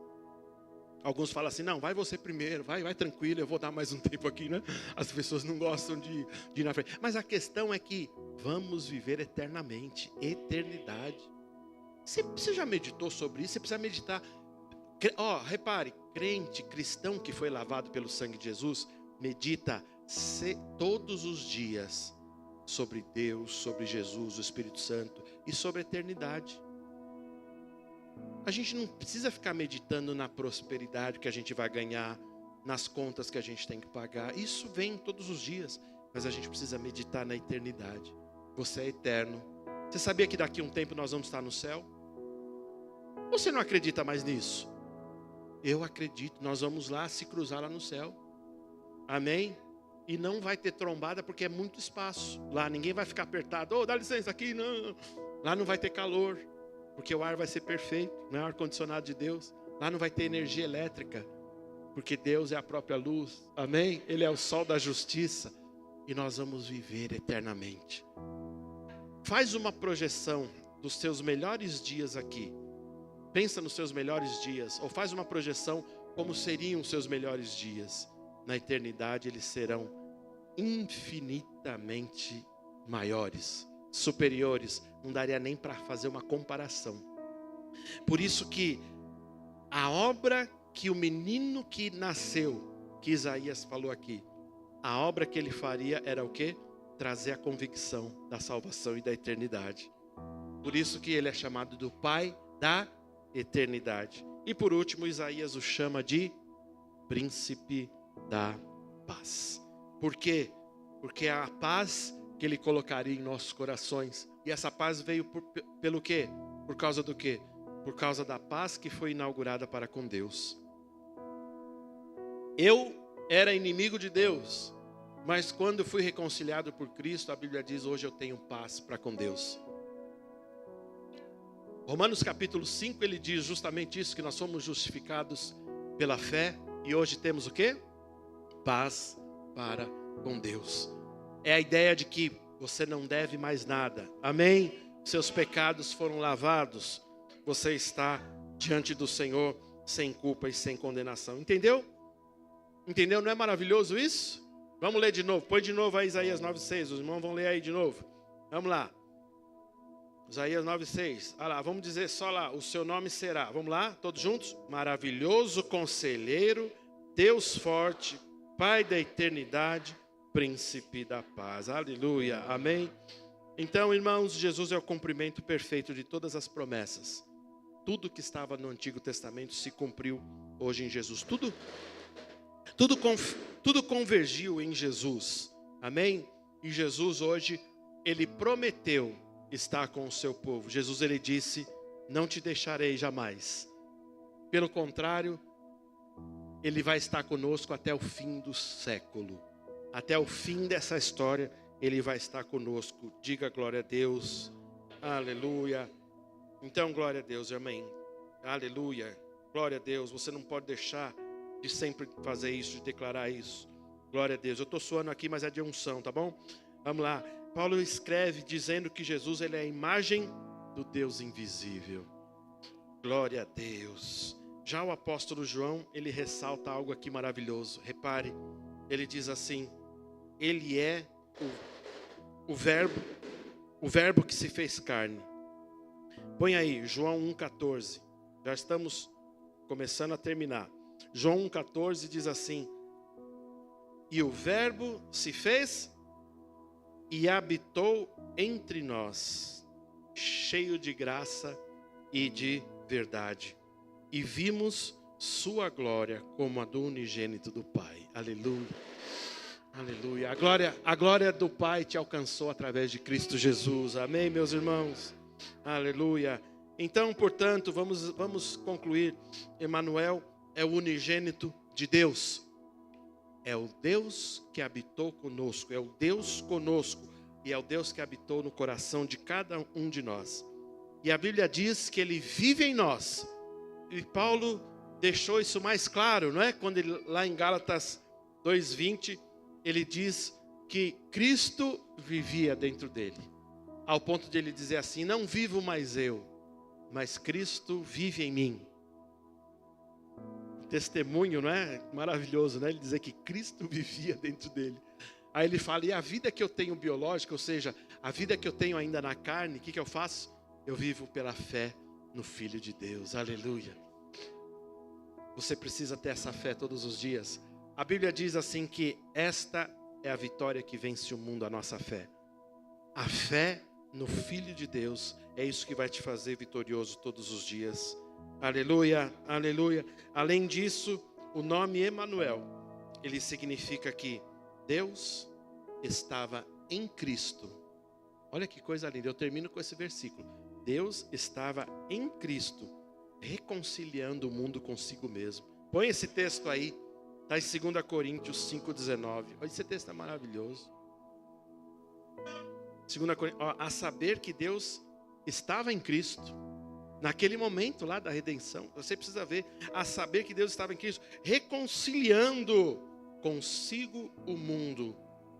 Alguns falam assim, não, vai você primeiro, vai tranquilo, eu vou dar mais um tempo aqui, né? As pessoas não gostam de ir na frente. Mas a questão é que vamos viver eternamente, eternidade. Você já meditou sobre isso? Você precisa meditar. Repare, crente, cristão que foi lavado pelo sangue de Jesus, medita todos os dias sobre Deus, sobre Jesus, o Espírito Santo e sobre a eternidade. A gente não precisa ficar meditando na prosperidade que a gente vai ganhar, nas contas que a gente tem que pagar. Isso vem todos os dias, mas a gente precisa meditar na eternidade. Você é eterno. Você sabia que daqui a um tempo nós vamos estar no céu? Você não acredita mais nisso? Eu acredito, nós vamos lá se cruzar lá no céu. Amém? E não vai ter trombada porque é muito espaço. Lá ninguém vai ficar apertado. Dá licença aqui, não. Lá não vai ter calor. Porque o ar vai ser perfeito, não é o ar-condicionado de Deus. Lá não vai ter energia elétrica, porque Deus é a própria luz. Amém? Ele é o sol da justiça. E nós vamos viver eternamente. Faz uma projeção dos seus melhores dias aqui. Pensa nos seus melhores dias. Ou faz uma projeção como seriam os seus melhores dias. Na eternidade eles serão infinitamente maiores, superiores, não daria nem para fazer uma comparação. Por isso que a obra que o menino que nasceu, que Isaías falou aqui, a obra que ele faria era o quê? Trazer a convicção da salvação e da eternidade. Por isso que ele é chamado do Pai da eternidade. E por último, Isaías o chama de Príncipe da Paz. Por quê? Porque a paz que Ele colocaria em nossos corações. E essa paz veio pelo quê? Por causa do quê? Por causa da paz que foi inaugurada para com Deus. Eu era inimigo de Deus, mas quando fui reconciliado por Cristo, a Bíblia diz, hoje eu tenho paz para com Deus. Romanos capítulo 5, ele diz justamente isso, que nós somos justificados pela fé, e hoje temos o quê? Paz para com Deus. É a ideia de que você não deve mais nada. Amém? Seus pecados foram lavados. Você está diante do Senhor sem culpa e sem condenação. Entendeu? Entendeu? Não é maravilhoso isso? Vamos ler de novo. Põe de novo aí Isaías 9,6. Os irmãos vão ler aí de novo. Vamos lá. Isaías 9,6. Olha lá, vamos dizer só lá. O seu nome será. Vamos lá, todos juntos? Maravilhoso Conselheiro, Deus forte, Pai da eternidade, Príncipe da paz. Aleluia. Amém. Então, irmãos, Jesus é o cumprimento perfeito de todas as promessas. Tudo que estava no Antigo Testamento se cumpriu hoje em Jesus. Tudo convergiu em Jesus. Amém? E Jesus hoje, Ele prometeu estar com o seu povo. Jesus, Ele disse, não te deixarei jamais. Pelo contrário, Ele vai estar conosco até o fim do século. Até o fim dessa história, Ele vai estar conosco. Diga glória a Deus. Aleluia. Então, glória a Deus, amém. Aleluia. Glória a Deus. Você não pode deixar de sempre fazer isso, de declarar isso. Glória a Deus. Eu estou suando aqui, mas é de unção, tá bom? Vamos lá. Paulo escreve dizendo que Jesus, ele é a imagem do Deus invisível. Glória a Deus. Já o apóstolo João, ele ressalta algo aqui maravilhoso. Repare, ele diz assim, ele é o verbo que se fez carne. Põe aí, João 1,14. Já estamos começando a terminar. João 1,14 diz assim, e o verbo se fez e habitou entre nós, cheio de graça e de verdade. E vimos sua glória como a do unigênito do Pai. Aleluia. Aleluia. A glória do Pai te alcançou através de Cristo Jesus. Amém, meus irmãos? Aleluia. Então, portanto, vamos concluir. Emanuel é o unigênito de Deus. É o Deus que habitou conosco. É o Deus conosco. E é o Deus que habitou no coração de cada um de nós. E a Bíblia diz que Ele vive em nós. E Paulo deixou isso mais claro, não é? Quando ele, lá em Gálatas 2:20, ele diz que Cristo vivia dentro dele. Ao ponto de ele dizer assim, não vivo mais eu, mas Cristo vive em mim. Testemunho, não é? Maravilhoso, né? Ele dizer que Cristo vivia dentro dele. Aí ele fala, e a vida que eu tenho biológica, ou seja, a vida que eu tenho ainda na carne, o que eu faço? Eu vivo pela fé no Filho de Deus, aleluia. Você precisa ter essa fé todos os dias. A Bíblia diz assim que esta é a vitória que vence o mundo, a nossa fé. A fé no Filho de Deus é isso que vai te fazer vitorioso todos os dias. Aleluia, aleluia. Além disso, o nome Emanuel, ele significa que Deus estava em Cristo. Olha que coisa linda, eu termino com esse versículo. Deus estava em Cristo, reconciliando o mundo consigo mesmo. Põe esse texto aí, está em 2 Coríntios 5,19. Olha, esse texto é maravilhoso. 2 Coríntios, a saber que Deus estava em Cristo, naquele momento lá da redenção. Você precisa ver, a saber que Deus estava em Cristo, reconciliando consigo o mundo,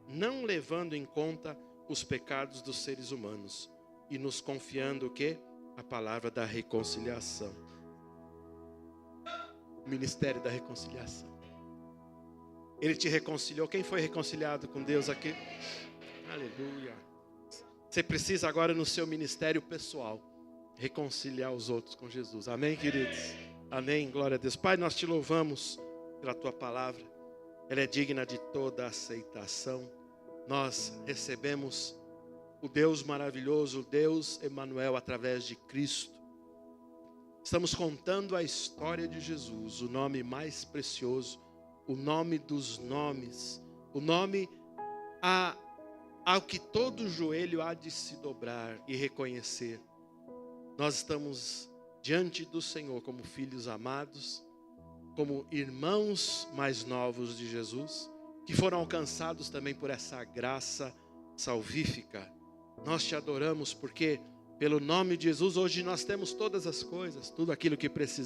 não levando em conta os pecados dos seres humanos. E nos confiando o quê? A palavra da reconciliação. O ministério da reconciliação. Ele te reconciliou. Quem foi reconciliado com Deus aqui? Aleluia. Você precisa agora no seu ministério pessoal reconciliar os outros com Jesus. Amém, queridos? Amém, glória a Deus. Pai, nós te louvamos pela tua palavra. Ela é digna de toda aceitação. Nós recebemos o Deus maravilhoso, o Deus Emanuel, através de Cristo. Estamos contando a história de Jesus, o nome mais precioso, o nome dos nomes, o nome ao que todo joelho há de se dobrar e reconhecer. Nós estamos diante do Senhor como filhos amados, como irmãos mais novos de Jesus, que foram alcançados também por essa graça salvífica. Nós te adoramos porque, pelo nome de Jesus, hoje nós temos todas as coisas, tudo aquilo que precisamos.